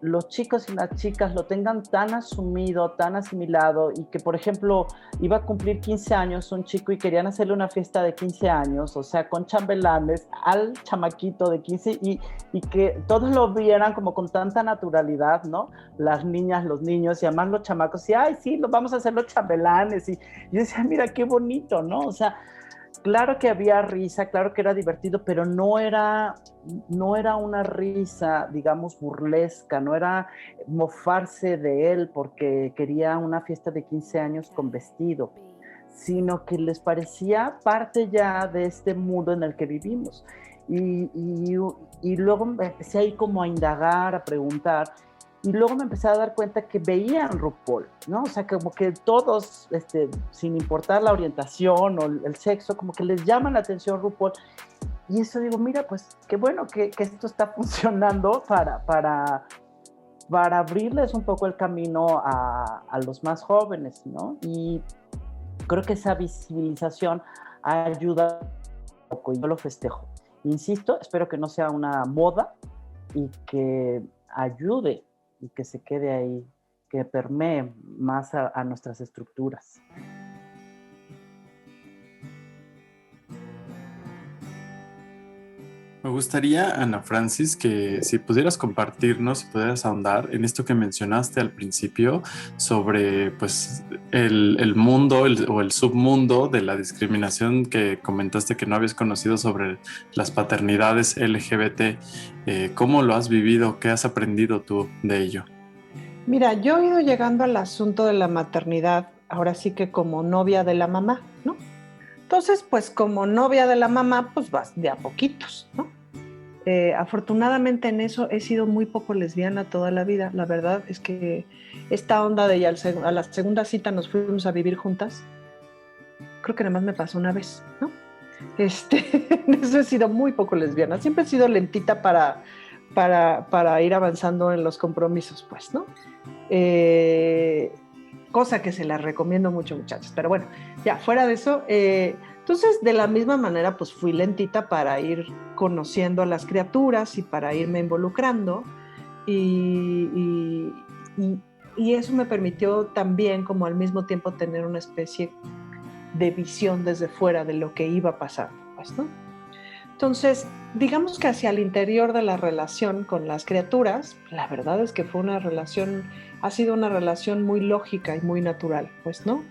los chicos y las chicas lo tengan tan asumido, tan asimilado, y que, por ejemplo, iba a cumplir 15 años un chico y querían hacerle una fiesta de 15 años, o sea, con chambelanes al chamaquito de 15, y que todos lo vieran como con tanta naturalidad, ¿no? Las niñas, los niños, y además los chamacos, y ay, sí, vamos a hacer los chambelanes, y yo decía, mira, qué bonito, ¿no? O sea, claro que había risa, claro que era divertido, pero no era una risa, digamos, burlesca, no era mofarse de él porque quería una fiesta de 15 años con vestido, sino que les parecía parte ya de este mundo en el que vivimos. Y luego me empecé a ir como a indagar, a preguntar, y luego me empecé a dar cuenta que veían RuPaul, ¿no? O sea, como que todos, sin importar la orientación o el sexo, como que les llama la atención RuPaul. Y eso digo, mira, pues qué bueno que esto está funcionando para abrirles un poco el camino a los más jóvenes, ¿no? Y creo que esa visibilización ayuda un poco y yo lo festejo. Insisto, espero que no sea una moda y que ayude y que se quede ahí, que permee más a nuestras estructuras. Me gustaría, Ana Francis, que si pudieras compartirnos, si pudieras ahondar en esto que mencionaste al principio sobre pues, el mundo o el submundo de la discriminación que comentaste que no habías conocido sobre las paternidades LGBT. ¿Cómo lo has vivido? ¿Qué has aprendido tú de ello? Mira, yo he ido llegando al asunto de la maternidad, ahora sí que como novia de la mamá, ¿no? Entonces, pues como novia de la mamá, pues vas de a poquitos, ¿no? Afortunadamente en eso he sido muy poco lesbiana toda la vida. La verdad es que esta onda de ya a la segunda cita nos fuimos a vivir juntas, creo que nada más me pasó una vez, ¿no? En eso he sido muy poco lesbiana. Siempre he sido lentita para ir avanzando en los compromisos, pues, ¿no? Cosa que se las recomiendo mucho, muchachos. Pero bueno, ya fuera de eso, entonces de la misma manera, pues fui lentita para ir conociendo a las criaturas y para irme involucrando. Y eso me permitió también, como al mismo tiempo, tener una especie de visión desde fuera de lo que iba pasando, pues, ¿no? Entonces, digamos que hacia el interior de la relación con las criaturas, la verdad es que ha sido una relación muy lógica y muy natural, pues, ¿no?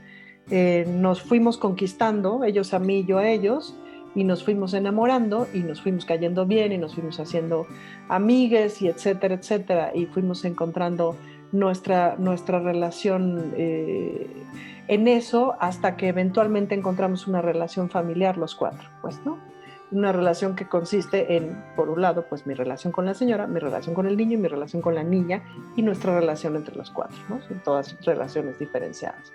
Nos fuimos conquistando, ellos a mí, yo a ellos, y nos fuimos enamorando, y nos fuimos cayendo bien, y nos fuimos haciendo amigues, y etcétera, etcétera, y fuimos encontrando nuestra relación en eso, hasta que eventualmente encontramos una relación familiar los cuatro, pues, ¿no? Una relación que consiste en, por un lado, pues mi relación con la señora, mi relación con el niño y mi relación con la niña y nuestra relación entre los cuatro, ¿no? Son todas relaciones diferenciadas.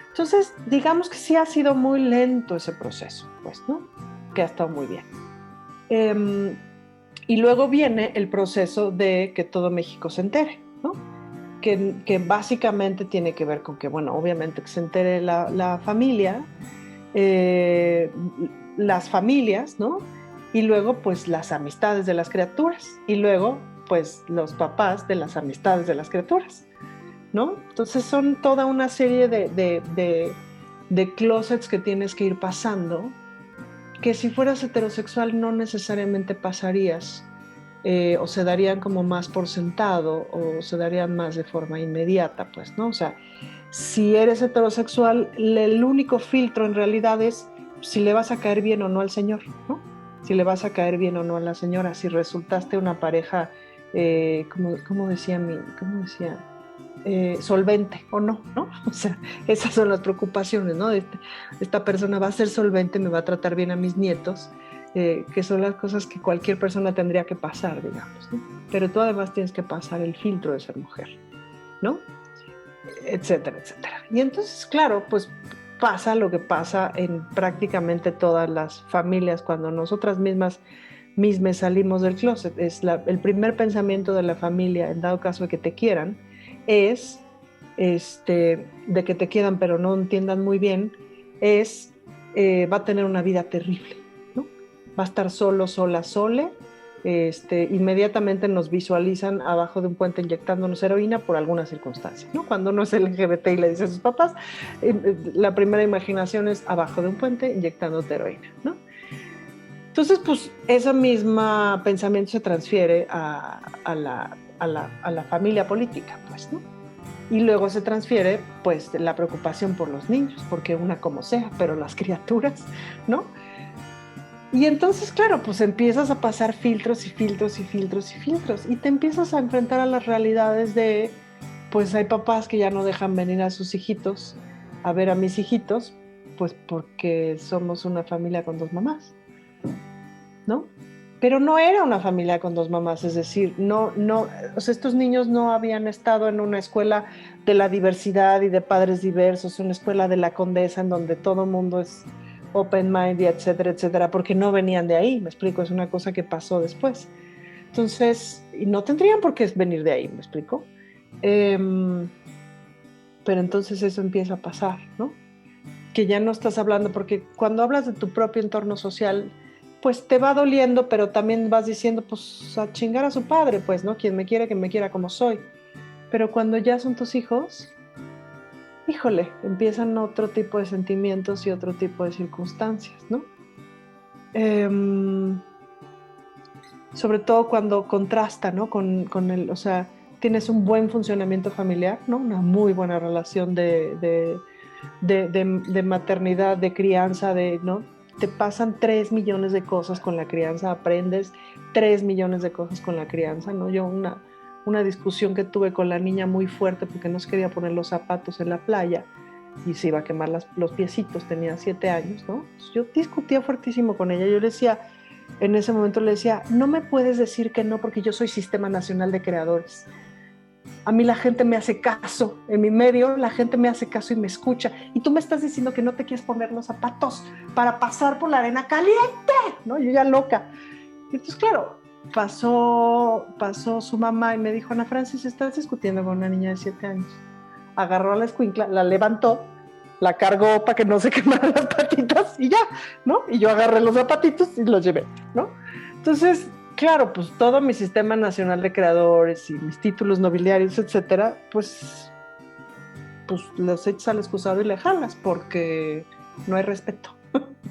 Entonces, digamos que sí ha sido muy lento ese proceso, pues, ¿no? Que ha estado muy bien. Y luego viene el proceso de que todo México se entere, ¿no? Que básicamente tiene que ver con que, bueno, obviamente que se entere la familia, las familias, ¿no? Y luego, pues, las amistades de las criaturas. Y luego, pues, los papás de las amistades de las criaturas, ¿no? Entonces son toda una serie de closets que tienes que ir pasando, que si fueras heterosexual no necesariamente pasarías, o se darían como más por sentado, o se darían más de forma inmediata, pues, ¿no? O sea, si eres heterosexual, el único filtro en realidad es si le vas a caer bien o no al señor, ¿no? Si le vas a caer bien o no a la señora, si resultaste una pareja, ¿cómo decía? Solvente o no, ¿no? O sea, esas son las preocupaciones, ¿no? Esta persona va a ser solvente, me va a tratar bien a mis nietos, que son las cosas que cualquier persona tendría que pasar, digamos, ¿no? Pero tú además tienes que pasar el filtro de ser mujer, ¿no? Etcétera, etcétera. Y entonces, claro, pues pasa lo que pasa en prácticamente todas las familias cuando nosotras mismas salimos del closet. El primer pensamiento de la familia, en dado caso de que te quieran, es, de que te quieran pero no entiendan muy bien, va a tener una vida terrible, ¿no? Va a estar solo, sola, sole. Inmediatamente nos visualizan abajo de un puente inyectándonos heroína por alguna circunstancia, ¿no? Cuando uno es LGBT y le dice a sus papás, la primera imaginación es abajo de un puente inyectándote heroína, ¿no? Entonces, pues, ese mismo pensamiento se transfiere a la familia política, pues, ¿no? Y luego se transfiere, pues, la preocupación por los niños, porque una como sea, pero las criaturas, ¿no? Y entonces, claro, pues empiezas a pasar filtros y filtros y filtros y filtros y te empiezas a enfrentar a las realidades de, pues hay papás que ya no dejan venir a sus hijitos a ver a mis hijitos, pues porque somos una familia con dos mamás, ¿no? Pero no era una familia con dos mamás, es decir, o sea, estos niños no habían estado en una escuela de la diversidad y de padres diversos, una escuela de la Condesa en donde todo mundo es open mind y etcétera, etcétera, porque no venían de ahí, me explico, es una cosa que pasó después. Entonces, y no tendrían por qué venir de ahí, me explico. Pero entonces eso empieza a pasar, ¿no? Que ya no estás hablando, porque cuando hablas de tu propio entorno social, pues te va doliendo, pero también vas diciendo, pues a chingar a su padre, pues, ¿no? Quien me quiere, que me quiera como soy. Pero cuando ya son tus hijos, híjole, empiezan otro tipo de sentimientos y otro tipo de circunstancias, ¿no? Sobre todo cuando contrasta, ¿no? Con el, o sea, tienes un buen funcionamiento familiar, ¿no? Una muy buena relación de maternidad, de crianza, ¿no? Te pasan 3 millones de cosas con la crianza, aprendes 3 millones de cosas con la crianza, ¿no? Yo una discusión que tuve con la niña muy fuerte porque no se quería poner los zapatos en la playa y se iba a quemar los piecitos, tenía 7 años, ¿no? Yo discutía fuertísimo con ella, yo le decía, en ese momento le decía, no me puedes decir que no porque yo soy Sistema Nacional de Creadores. A mí la gente me hace caso, en mi medio la gente me hace caso y me escucha. Y tú me estás diciendo que no te quieres poner los zapatos para pasar por la arena caliente, ¿no? Yo ya loca. Y entonces, claro, pasó su mamá y me dijo, Ana Francis, estás discutiendo con una niña de 7 años. Agarró a la escuincla, la levantó, la cargó para que no se quemaran las patitas y ya, ¿no? Y yo agarré los zapatitos y los llevé, ¿no? Entonces, claro, pues todo mi Sistema Nacional de Creadores y mis títulos nobiliarios, etcétera, pues los echas al excusado y le jalas porque no hay respeto,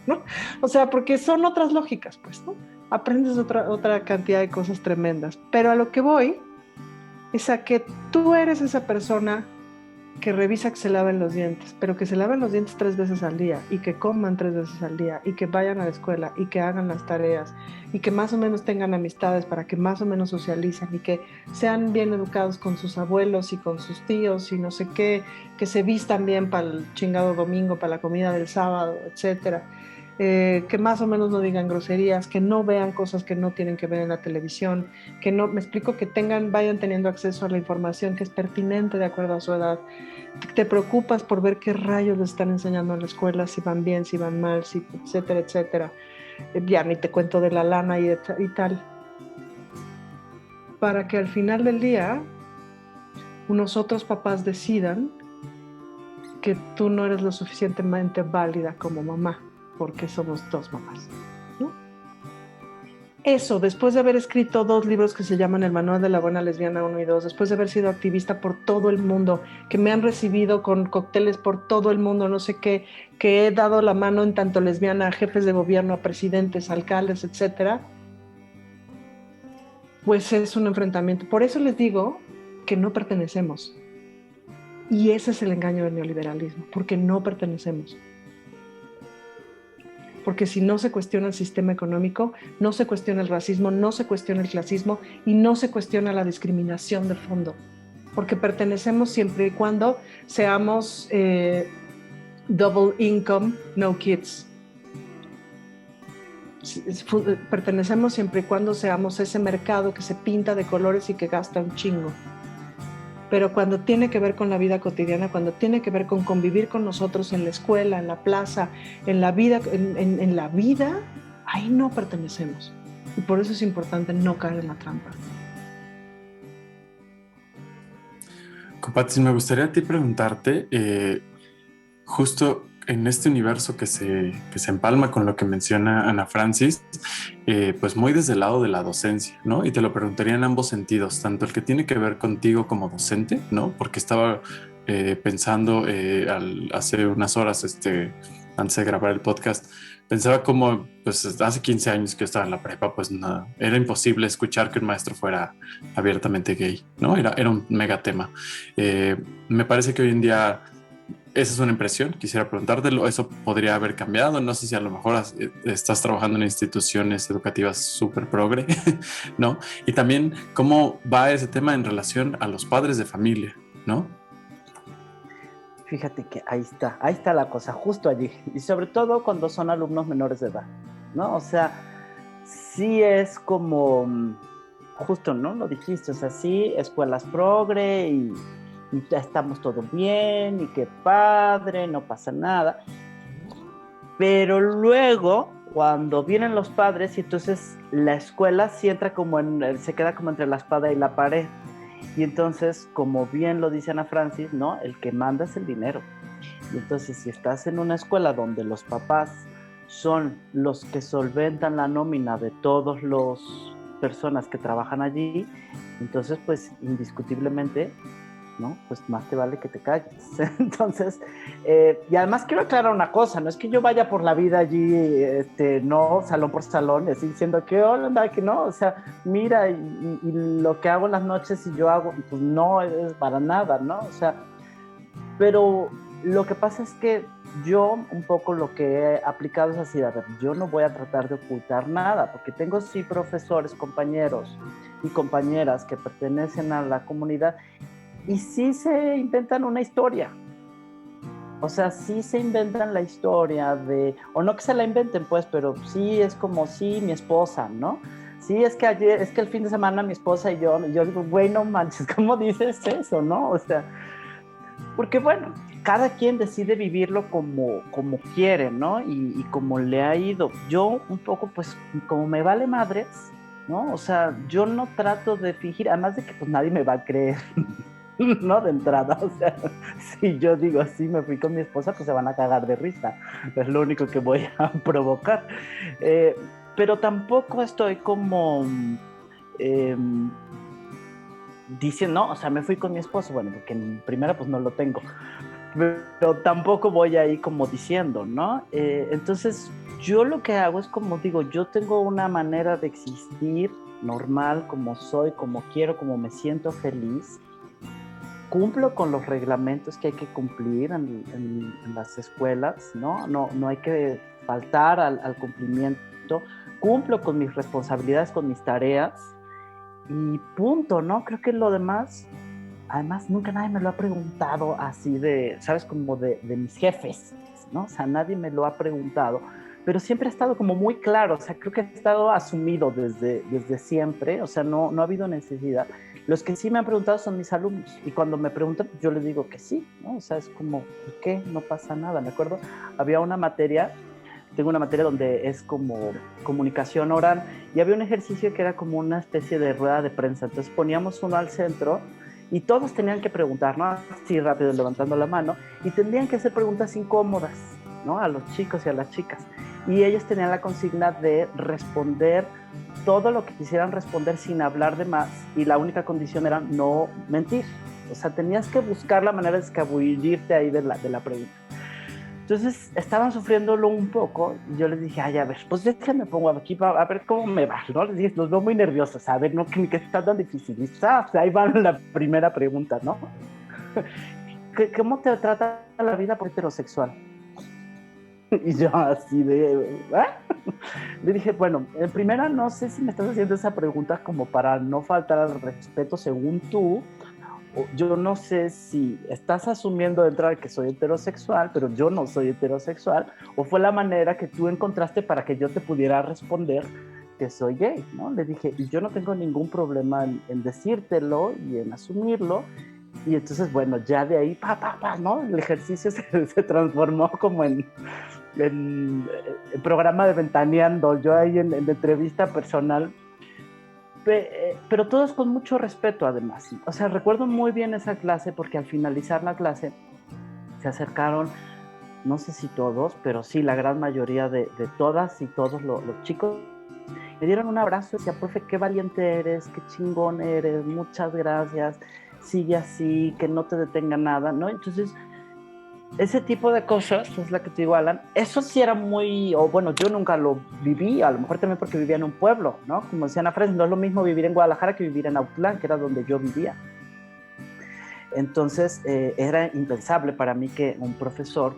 ¿no? O sea, porque son otras lógicas, pues, ¿no? Aprendes otra cantidad de cosas tremendas. Pero a lo que voy es a que tú eres esa persona que revisa que se laven los dientes, pero que se laven los dientes 3 veces al día y que coman 3 veces al día y que vayan a la escuela y que hagan las tareas y que más o menos tengan amistades para que más o menos socialicen y que sean bien educados con sus abuelos y con sus tíos y no sé qué, que se vistan bien para el chingado domingo, para la comida del sábado, etcétera. Que más o menos no digan groserías, que no vean cosas que no tienen que ver en la televisión, que no, me explico, que vayan teniendo acceso a la información que es pertinente de acuerdo a su edad. Te preocupas por ver qué rayos les están enseñando en la escuela, si van bien, si van mal, si, etcétera, etcétera. Ya ni te cuento de la lana y tal. Para que al final del día unos otros papás decidan que tú no eres lo suficientemente válida como mamá, porque somos 2 mamás, ¿no? Eso, después de haber escrito 2 libros que se llaman El Manual de la Buena Lesbiana 1 y 2, después de haber sido activista por todo el mundo, que me han recibido con cócteles por todo el mundo, no sé qué, que he dado la mano en tanto lesbiana a jefes de gobierno, a presidentes, alcaldes, etcétera, pues es un enfrentamiento. Por eso les digo que no pertenecemos. Y ese es el engaño del neoliberalismo, porque no pertenecemos. Porque si no se cuestiona el sistema económico, no se cuestiona el racismo, no se cuestiona el clasismo y no se cuestiona la discriminación de fondo. Porque pertenecemos siempre y cuando seamos double income, no kids. Pertenecemos siempre y cuando seamos ese mercado que se pinta de colores y que gasta un chingo. Pero cuando tiene que ver con la vida cotidiana, cuando tiene que ver con convivir con nosotros en la escuela, en la plaza, en la vida, en la vida, ahí no pertenecemos. Y por eso es importante no caer en la trampa. Compatricia, me gustaría a ti preguntarte, justo en este universo que se empalma con lo que menciona Ana Francis, pues muy desde el lado de la docencia, ¿no? Y te lo preguntaría en ambos sentidos, tanto el que tiene que ver contigo como docente, ¿no? Porque estaba pensando hace unas horas, antes de grabar el podcast, pensaba como, pues hace 15 años que yo estaba en la prepa, pues nada, era imposible escuchar que un maestro fuera abiertamente gay, ¿no? Era un mega tema. Me parece que hoy en día esa es una impresión, quisiera preguntártelo, eso podría haber cambiado, no sé si a lo mejor estás trabajando en instituciones educativas súper progre, ¿no? Y también cómo va ese tema en relación a los padres de familia, ¿no? Fíjate que ahí está la cosa, justo allí, y sobre todo cuando son alumnos menores de edad, ¿no? O sea, sí es como, justo, ¿no? Lo dijiste, o sea, sí, escuelas progre y ya estamos todo bien y qué padre, no pasa nada. Pero luego, cuando vienen los padres, y entonces la escuela sí entra se queda como entre la espada y la pared. Y entonces, como bien lo dice Ana Francis, ¿no? El que manda es el dinero. Y entonces, si estás en una escuela donde los papás son los que solventan la nómina de todas las personas que trabajan allí, entonces, pues, indiscutiblemente, ¿no? Pues más te vale que te calles. Entonces, y además quiero aclarar una cosa, no es que yo vaya por la vida allí, no, salón por salón, así diciendo que hola, que no, o sea, mira, y lo que hago en las noches y yo hago, pues no es para nada, ¿no? O sea, pero lo que pasa es que yo un poco lo que he aplicado es así, a ver, yo no voy a tratar de ocultar nada, porque tengo sí profesores, compañeros y compañeras que pertenecen a la comunidad y sí se inventan una historia. O sea, sí se inventan la historia o no que se la inventen pues, pero sí es como, sí, mi esposa, ¿no? Sí, es que el fin de semana mi esposa y yo digo, güey, no manches, ¿cómo dices eso, no? O sea, porque bueno, cada quien decide vivirlo como quiere, ¿no? Y como le ha ido. Yo un poco, pues, como me vale madres, ¿no? O sea, yo no trato de fingir, además de que pues nadie me va a creer, ¿no? De entrada, o sea, si yo digo así, me fui con mi esposa, pues se van a cagar de risa. Es lo único que voy a provocar. Pero tampoco estoy como... Eh, dicen, no, o sea, me fui con mi esposo, bueno, porque en primera pues no lo tengo, pero tampoco voy ahí como diciendo, ¿no? Entonces, yo lo que hago es como digo, yo tengo una manera de existir normal, como soy, como quiero, como me siento feliz, cumplo con los reglamentos que hay que cumplir en las escuelas, ¿no? No hay que faltar al cumplimiento, cumplo con mis responsabilidades, con mis tareas, y punto, ¿no? Creo que lo demás, además, nunca nadie me lo ha preguntado así ¿sabes? Como de mis jefes, ¿no? O sea, nadie me lo ha preguntado, pero siempre ha estado como muy claro, o sea, creo que ha estado asumido desde siempre, o sea, no ha habido necesidad. Los que sí me han preguntado son mis alumnos, y cuando me preguntan, yo les digo que sí, ¿no? O sea, es como, ¿por qué? No pasa nada, ¿me acuerdo? Había una materia, tengo una materia donde es como comunicación oral y había un ejercicio que era como una especie de rueda de prensa. Entonces poníamos uno al centro y todos tenían que preguntar, ¿no? Así rápido, levantando la mano, y tendrían que hacer preguntas incómodas, ¿no? A los chicos y a las chicas. Y ellos tenían la consigna de responder todo lo que quisieran responder sin hablar de más, y la única condición era no mentir. O sea, tenías que buscar la manera de escabullirte ahí de la pregunta. Entonces estaban sufriéndolo un poco y yo les dije, ay, a ver, pues déjenme pongo aquí a ver cómo me va, ¿no? Les dije, los veo muy nerviosos, a ver, no, que está tan difícil. Y ahí va la primera pregunta, ¿no? ¿Cómo te trata la vida por heterosexual? Y yo así le dije, bueno, en primera no sé si me estás haciendo esa pregunta como para no faltar al respeto según tú. Yo no sé si estás asumiendo de entrada que soy heterosexual, pero yo no soy heterosexual, o fue la manera que tú encontraste para que yo te pudiera responder que soy gay, ¿no? Le dije, y yo no tengo ningún problema en decírtelo y en asumirlo, y entonces, bueno, ya de ahí, ¿no? El ejercicio se transformó como en programa de Ventaneando, yo ahí en entrevista personal, pero todos con mucho respeto además. O sea, recuerdo muy bien esa clase porque al finalizar la clase se acercaron, no sé si todos, pero sí la gran mayoría de todas y todos los chicos. Me dieron un abrazo y decía, profe, qué valiente eres, qué chingón eres, muchas gracias, sigue así, que no te detenga nada, ¿no? Entonces, ese tipo de cosas, es la que te digo, Alan, eso sí era muy, o bueno, yo nunca lo viví, a lo mejor también porque vivía en un pueblo, ¿no? Como decía Ana Francis, no es lo mismo vivir en Guadalajara que vivir en Autlán, que era donde yo vivía. Entonces, era impensable para mí que un profesor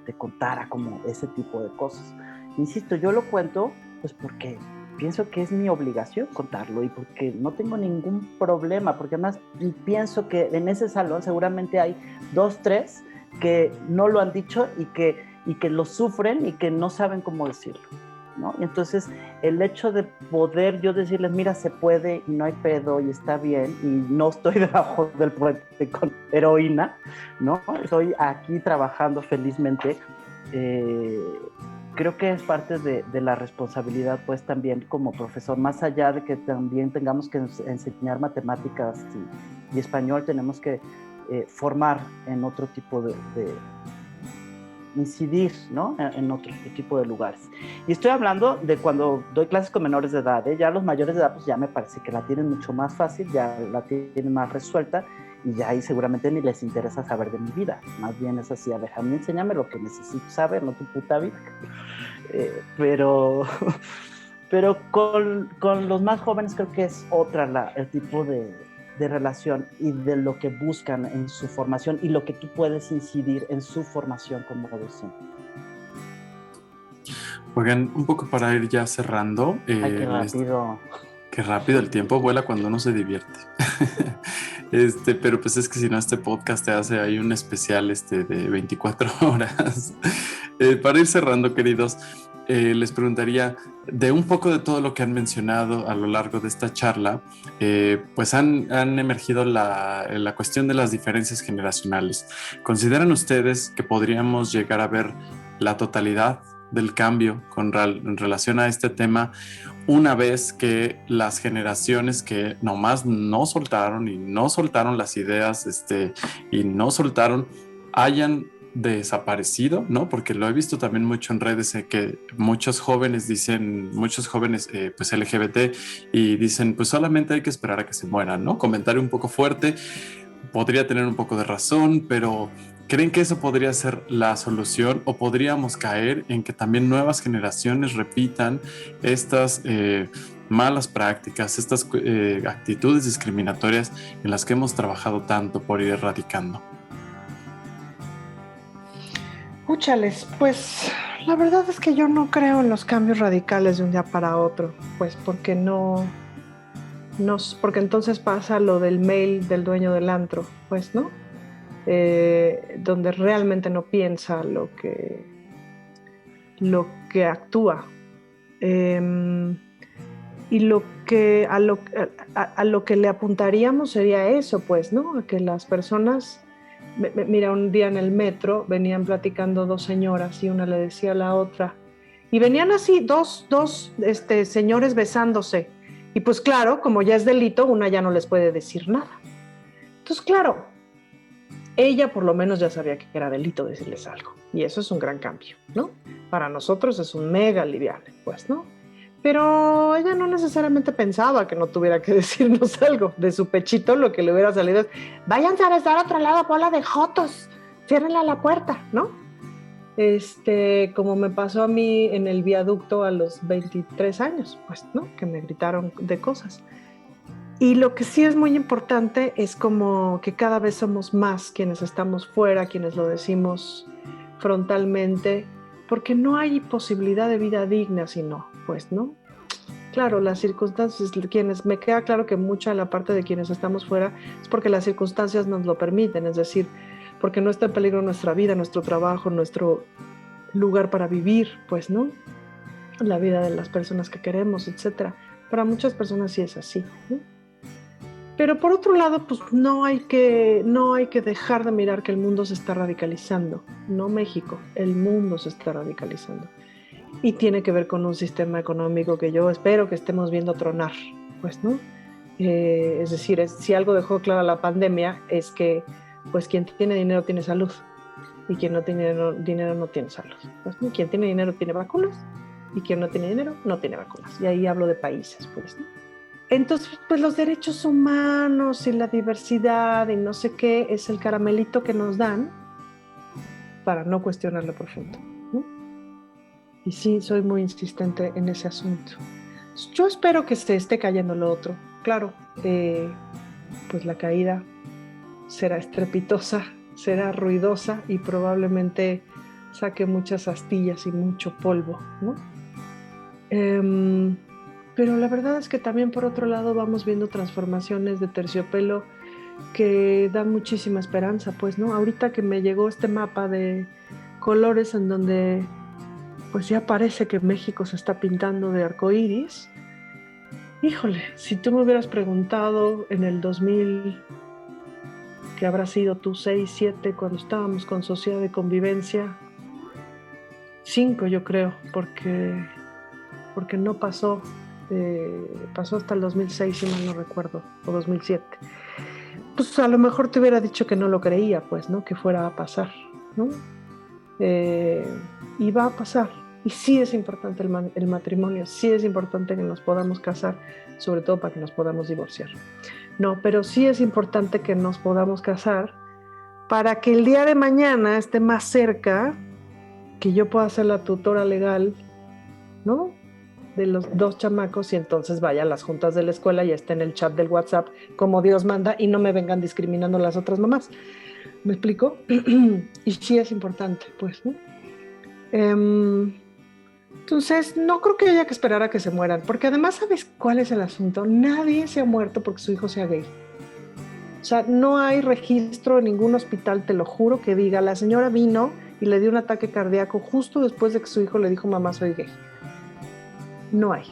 te contara como ese tipo de cosas. Insisto, yo lo cuento pues porque pienso que es mi obligación contarlo y porque no tengo ningún problema, porque además pienso que en ese salón seguramente hay 2, 3 que no lo han dicho y que lo sufren y que no saben cómo decirlo, ¿no? Y entonces el hecho de poder yo decirles, mira, se puede y no hay pedo y está bien y no estoy debajo del puente con heroína, ¿no? Estoy aquí trabajando felizmente, creo que es parte de la responsabilidad, pues también como profesor, más allá de que también tengamos que enseñar matemáticas y español, tenemos que formar en otro tipo de incidir, ¿no? En otro tipo de lugares. Y estoy hablando de cuando doy clases con menores de edad, ¿eh? Ya los mayores de edad, pues ya me parece que la tienen mucho más fácil, ya la tienen más resuelta, y ya ahí seguramente ni les interesa saber de mi vida. Más bien es así, a ver, a mí enséñame lo que necesito saber, no tu puta vida. Pero con los más jóvenes creo que es otra el tipo de relación y de lo que buscan en su formación y lo que tú puedes incidir en su formación como docente. Oigan, un poco para ir ya cerrando. Ay, qué rápido. Qué rápido el tiempo vuela cuando uno se divierte. Pero pues es que si no, este podcast te hace ahí un especial de 24 horas. Para ir cerrando, queridos, les preguntaría de un poco de todo lo que han mencionado a lo largo de esta charla, pues han emergido la cuestión de las diferencias generacionales. ¿Consideran ustedes que podríamos llegar a ver la totalidad del cambio en relación a este tema una vez que las generaciones que nomás no soltaron y no soltaron las ideas y no soltaron hayan desaparecido, ¿no? Porque lo he visto también mucho en redes que muchos jóvenes pues LGBT y dicen pues solamente hay que esperar a que se mueran, ¿no? Comentario un poco fuerte, podría tener un poco de razón, pero ¿creen que eso podría ser la solución o podríamos caer en que también nuevas generaciones repitan estas malas prácticas, estas actitudes discriminatorias en las que hemos trabajado tanto por ir erradicando? Úchales, pues la verdad es que yo no creo en los cambios radicales de un día para otro, pues porque porque entonces pasa lo del mail del dueño del antro, pues, ¿no? Donde realmente no piensa lo que actúa. Y a lo que le apuntaríamos sería eso, pues, ¿no? A que las personas, mira, un día en el metro venían platicando dos señoras y una le decía a la otra, y venían así dos señores besándose, y pues claro, como ya es delito, una ya no les puede decir nada. Entonces, claro, ella por lo menos ya sabía que era delito decirles algo, y eso es un gran cambio, ¿no? Para nosotros es un mega aliviane, pues, ¿no? Pero ella no necesariamente pensaba que no tuviera que decirnos algo. De su pechito lo que le hubiera salido es, váyanse a besar a otro lado, bola de jotos, ciérrenle a la puerta, ¿no? Como me pasó a mí en el viaducto a los 23 años, pues, ¿no? Que me gritaron de cosas. Y lo que sí es muy importante es como que cada vez somos más quienes estamos fuera, quienes lo decimos frontalmente, porque no hay posibilidad de vida digna si no, pues, ¿no? Claro, las circunstancias, me queda claro que mucha de la parte de quienes estamos fuera es porque las circunstancias nos lo permiten, es decir, porque no está en peligro nuestra vida, nuestro trabajo, nuestro lugar para vivir, pues, ¿no? La vida de las personas que queremos, etcétera. Para muchas personas sí es así, ¿no? Pero por otro lado, pues no hay que dejar de mirar que el mundo se está radicalizando, no México, el mundo se está radicalizando. Y tiene que ver con un sistema económico que yo espero que estemos viendo tronar, pues, ¿no? Es decir, si algo dejó clara la pandemia es que, pues, quien tiene dinero tiene salud y quien no tiene dinero no tiene salud. Pues, ¿no? Quien tiene dinero tiene vacunas y quien no tiene dinero no tiene vacunas. Y ahí hablo de países, pues, ¿no? Entonces, pues los derechos humanos y la diversidad y no sé qué es el caramelito que nos dan para no cuestionar lo profundo, ¿no? Y sí, soy muy insistente en ese asunto. Yo espero que se esté cayendo lo otro. Claro, pues la caída será estrepitosa, será ruidosa y probablemente saque muchas astillas y mucho polvo, ¿no? Pero la verdad es que también por otro lado vamos viendo transformaciones de terciopelo que dan muchísima esperanza, pues, ¿no? Ahorita que me llegó este mapa de colores en donde pues ya parece que México se está pintando de arcoíris. Híjole, si tú me hubieras preguntado en el 2000, que habrá sido tú 6, 7, cuando estábamos con Sociedad de Convivencia, 5, yo creo, porque no pasó. Pasó hasta el 2006, si mal no recuerdo, o 2007. Pues a lo mejor te hubiera dicho que no lo creía, pues, ¿no? Que fuera a pasar, ¿no? Y va a pasar. Y sí es importante el matrimonio, sí es importante que nos podamos casar, sobre todo para que nos podamos divorciar. No, pero sí es importante que nos podamos casar para que el día de mañana esté más cerca, que yo pueda ser la tutora legal, ¿no? De los 2 chamacos, y entonces vaya a las juntas de la escuela y esté en el chat del WhatsApp como Dios manda y no me vengan discriminando las otras mamás. ¿Me explico? Y sí es importante, pues, ¿no? Entonces, no creo que haya que esperar a que se mueran, porque además, ¿sabes cuál es el asunto? Nadie se ha muerto porque su hijo sea gay. O sea, no hay registro en ningún hospital, te lo juro, que diga, la señora vino y le dio un ataque cardíaco justo después de que su hijo le dijo, mamá, soy gay. No hay.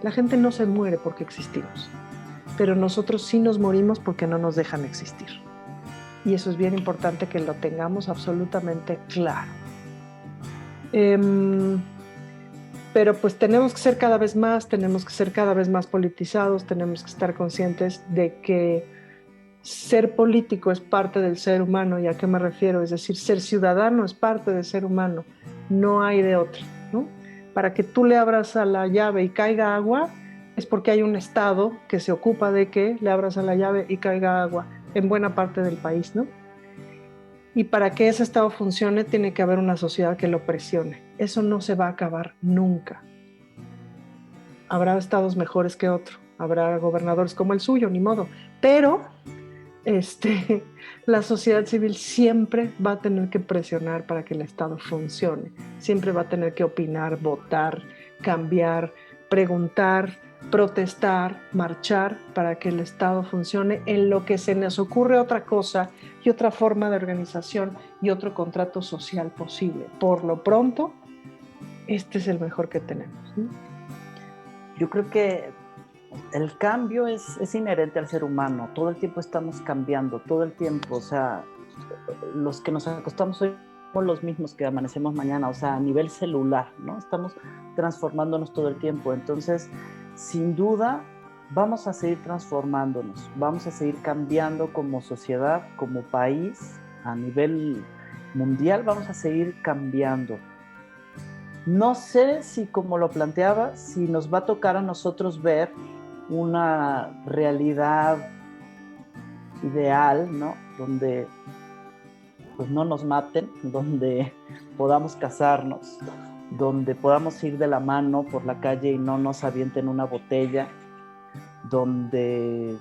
La gente no se muere porque existimos, pero nosotros sí nos morimos porque no nos dejan existir. Y eso es bien importante que lo tengamos absolutamente claro. Pero pues tenemos que ser cada vez más politizados, tenemos que estar conscientes de que ser político es parte del ser humano. ¿Y a qué me refiero? Es decir, ser ciudadano es parte del ser humano, no hay de otra, ¿no? Para que tú le abras a la llave y caiga agua, es porque hay un Estado que se ocupa de que le abras a la llave y caiga agua en buena parte del país, ¿no? Y para que ese Estado funcione, tiene que haber una sociedad que lo presione. Eso no se va a acabar nunca. Habrá estados mejores que otro, habrá gobernadores como el suyo, ni modo, pero la sociedad civil siempre va a tener que presionar para que el Estado funcione, siempre va a tener que opinar, votar, cambiar, preguntar, protestar, marchar para que el Estado funcione. En lo que se nos ocurre otra cosa y otra forma de organización y otro contrato social posible. Por lo pronto, este es el mejor que tenemos, ¿no? Yo creo que el cambio es inherente al ser humano. Todo el tiempo estamos cambiando, todo el tiempo. O sea, los que nos acostamos hoy somos los mismos que amanecemos mañana. O sea, a nivel celular, ¿no? Estamos transformándonos todo el tiempo. Entonces, sin duda, vamos a seguir transformándonos. Vamos a seguir cambiando como sociedad, como país, a nivel mundial. Vamos a seguir cambiando. No sé si, como lo planteaba, si nos va a tocar a nosotros ver una realidad ideal, ¿no? Donde pues no nos maten, donde podamos casarnos, donde podamos ir de la mano por la calle y no nos avienten una botella, donde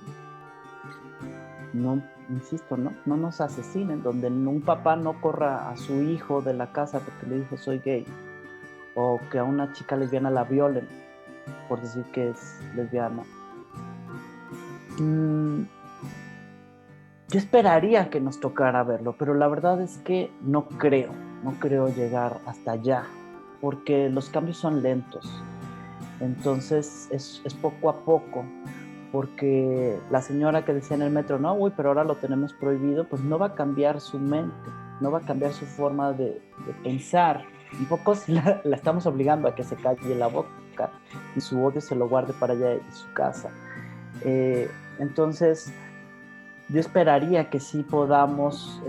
no, insisto, no nos asesinen, donde un papá no corra a su hijo de la casa porque le dijo soy gay, o que a una chica lesbiana la violen por decir que es lesbiana. Yo esperaría que nos tocara verlo, pero la verdad es que no creo llegar hasta allá, porque los cambios son lentos. Entonces es poco a poco, porque la señora que decía en el metro, no, uy, pero ahora lo tenemos prohibido, pues no va a cambiar su mente, no va a cambiar su forma de pensar. Un poco la estamos obligando a que se calle la boca y su odio se lo guarde para allá en su casa. Entonces, yo esperaría que sí podamos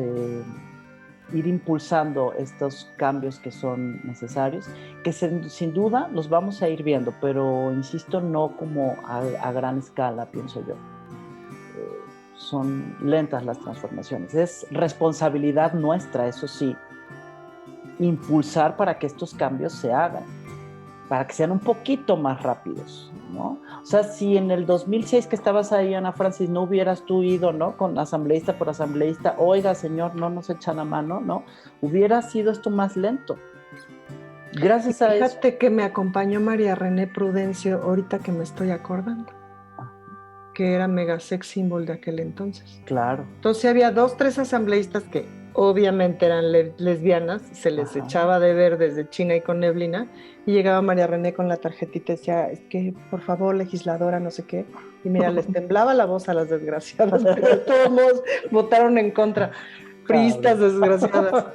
ir impulsando estos cambios que son necesarios, que sin duda los vamos a ir viendo, pero insisto, no como a gran escala, pienso yo. Son lentas las transformaciones. Es responsabilidad nuestra, eso sí, impulsar para que estos cambios se hagan, para que sean un poquito más rápidos, ¿no? O sea, si en el 2006 que estabas ahí, Ana Francis, no hubieras tú ido, ¿no? Con asambleísta por asambleísta, oiga, señor, no nos echan la mano, ¿no? Hubiera sido esto más lento. Gracias a eso. Fíjate que me acompañó María René Prudencio, ahorita que me estoy acordando, que era mega sex symbol de aquel entonces. Claro. Entonces había 2, 3 asambleístas que obviamente eran lesbianas, se les echaba de ver desde China y con neblina, y llegaba María René con la tarjetita y decía, es que por favor, legisladora, no sé qué, y mira, les temblaba la voz a las desgraciadas, pero todos votaron en contra, priistas desgraciadas.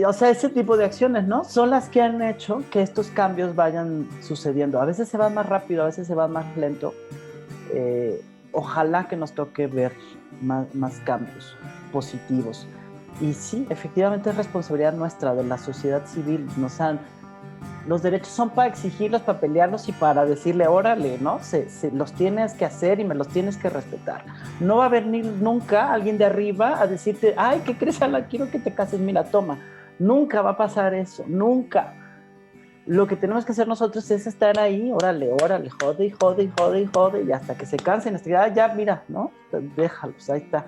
O sea, ese tipo de acciones, ¿no? Son las que han hecho que estos cambios vayan sucediendo. A veces se va más rápido, a veces se va más lento. Ojalá que nos toque ver más cambios positivos. Y sí, efectivamente es responsabilidad nuestra, de la sociedad civil. Los derechos son para exigirlos, para pelearlos y para decirle, órale, ¿no? Los tienes que hacer y me los tienes que respetar. No va a venir nunca alguien de arriba a decirte, ay, ¿qué crees, Ala? Quiero que te cases, mira, toma. Nunca va a pasar eso, nunca. Lo que tenemos que hacer nosotros es estar ahí, órale, jode, y hasta que se cansen, hasta que, ya, mira, ¿no? Déjalos, ahí está.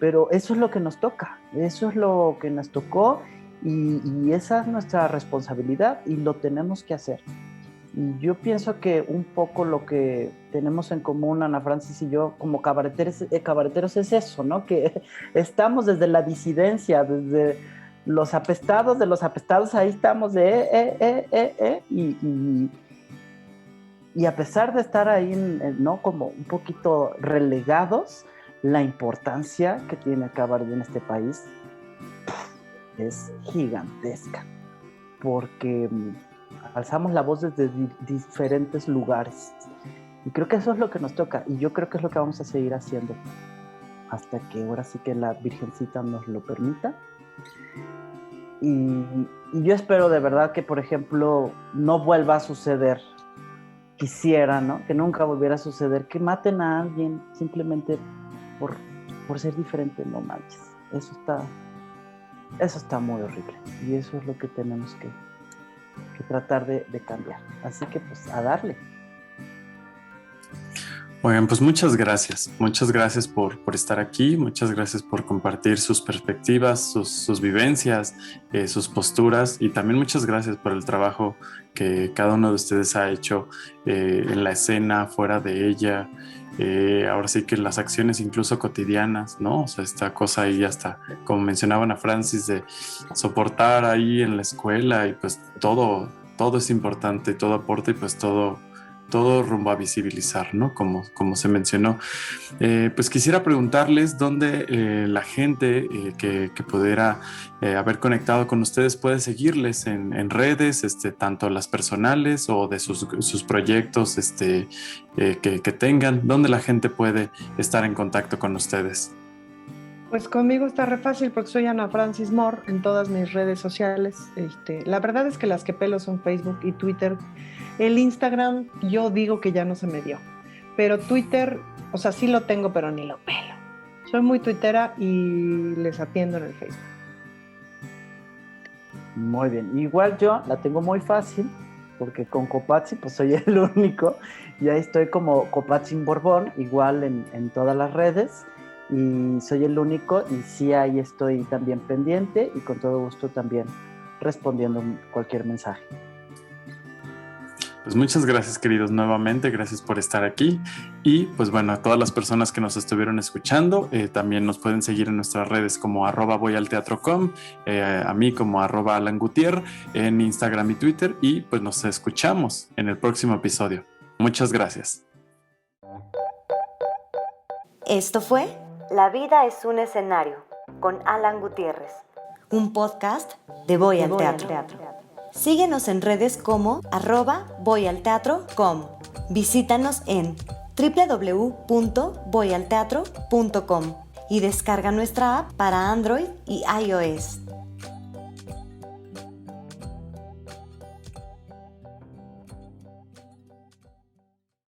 Pero eso es lo que nos toca, eso es lo que nos tocó. Y esa es nuestra responsabilidad y lo tenemos que hacer. Y yo pienso que un poco lo que tenemos en común, Ana Francis y yo, como cabareteros es eso, ¿no? Que estamos desde la disidencia, desde los apestados de los apestados, ahí estamos y a pesar de estar ahí, ¿no? Como un poquito relegados, la importancia que tiene el cabaret en este país es gigantesca, porque alzamos la voz desde diferentes lugares y creo que eso es lo que nos toca y yo creo que es lo que vamos a seguir haciendo hasta que ahora sí que la Virgencita nos lo permita y yo espero de verdad que, por ejemplo, no vuelva a suceder. Quisiera, ¿no? Que nunca volviera a suceder que maten a alguien simplemente por ser diferente. No manches, eso está muy horrible y eso es lo que tenemos que tratar de cambiar. Así que pues a darle. Oigan, pues muchas gracias por estar aquí, muchas gracias por compartir sus perspectivas, sus vivencias, sus posturas y también muchas gracias por el trabajo que cada uno de ustedes ha hecho en la escena, fuera de ella. Ahora sí que las acciones incluso cotidianas, ¿no? O sea, esta cosa ahí hasta, como mencionaba Ana Francis, de soportar ahí en la escuela y pues todo es importante, todo aporta y pues todo rumbo a visibilizar, ¿no? Como se mencionó. Pues quisiera preguntarles dónde la gente que pudiera haber conectado con ustedes puede seguirles en redes, tanto las personales o de sus proyectos que tengan, dónde la gente puede estar en contacto con ustedes. Pues conmigo está re fácil porque soy Ana Francis Moore en todas mis redes sociales. La verdad es que las que pelo son Facebook y Twitter. El Instagram yo digo que ya no se me dio, pero Twitter, o sea, sí lo tengo, pero ni lo pelo. Soy muy tuitera y les atiendo en el Facebook. Muy bien, igual yo la tengo muy fácil porque con Copazzi pues soy el único y ahí estoy como Copazzi Borbón, igual en todas las redes. Y soy el único y sí, ahí estoy también pendiente y con todo gusto también respondiendo cualquier mensaje. Pues muchas gracias, queridos, nuevamente, gracias por estar aquí y pues bueno, a todas las personas que nos estuvieron escuchando, también nos pueden seguir en nuestras redes como @voyalteatro.com, a mí como @alangutier en Instagram y Twitter y pues nos escuchamos en el próximo episodio. Muchas gracias. Esto fue La vida es un escenario con Alan Gutiérrez, un podcast de Voy al Teatro. Síguenos en redes como @voyalteatro.com. Visítanos en www.voyalteatro.com y descarga nuestra app para Android y iOS.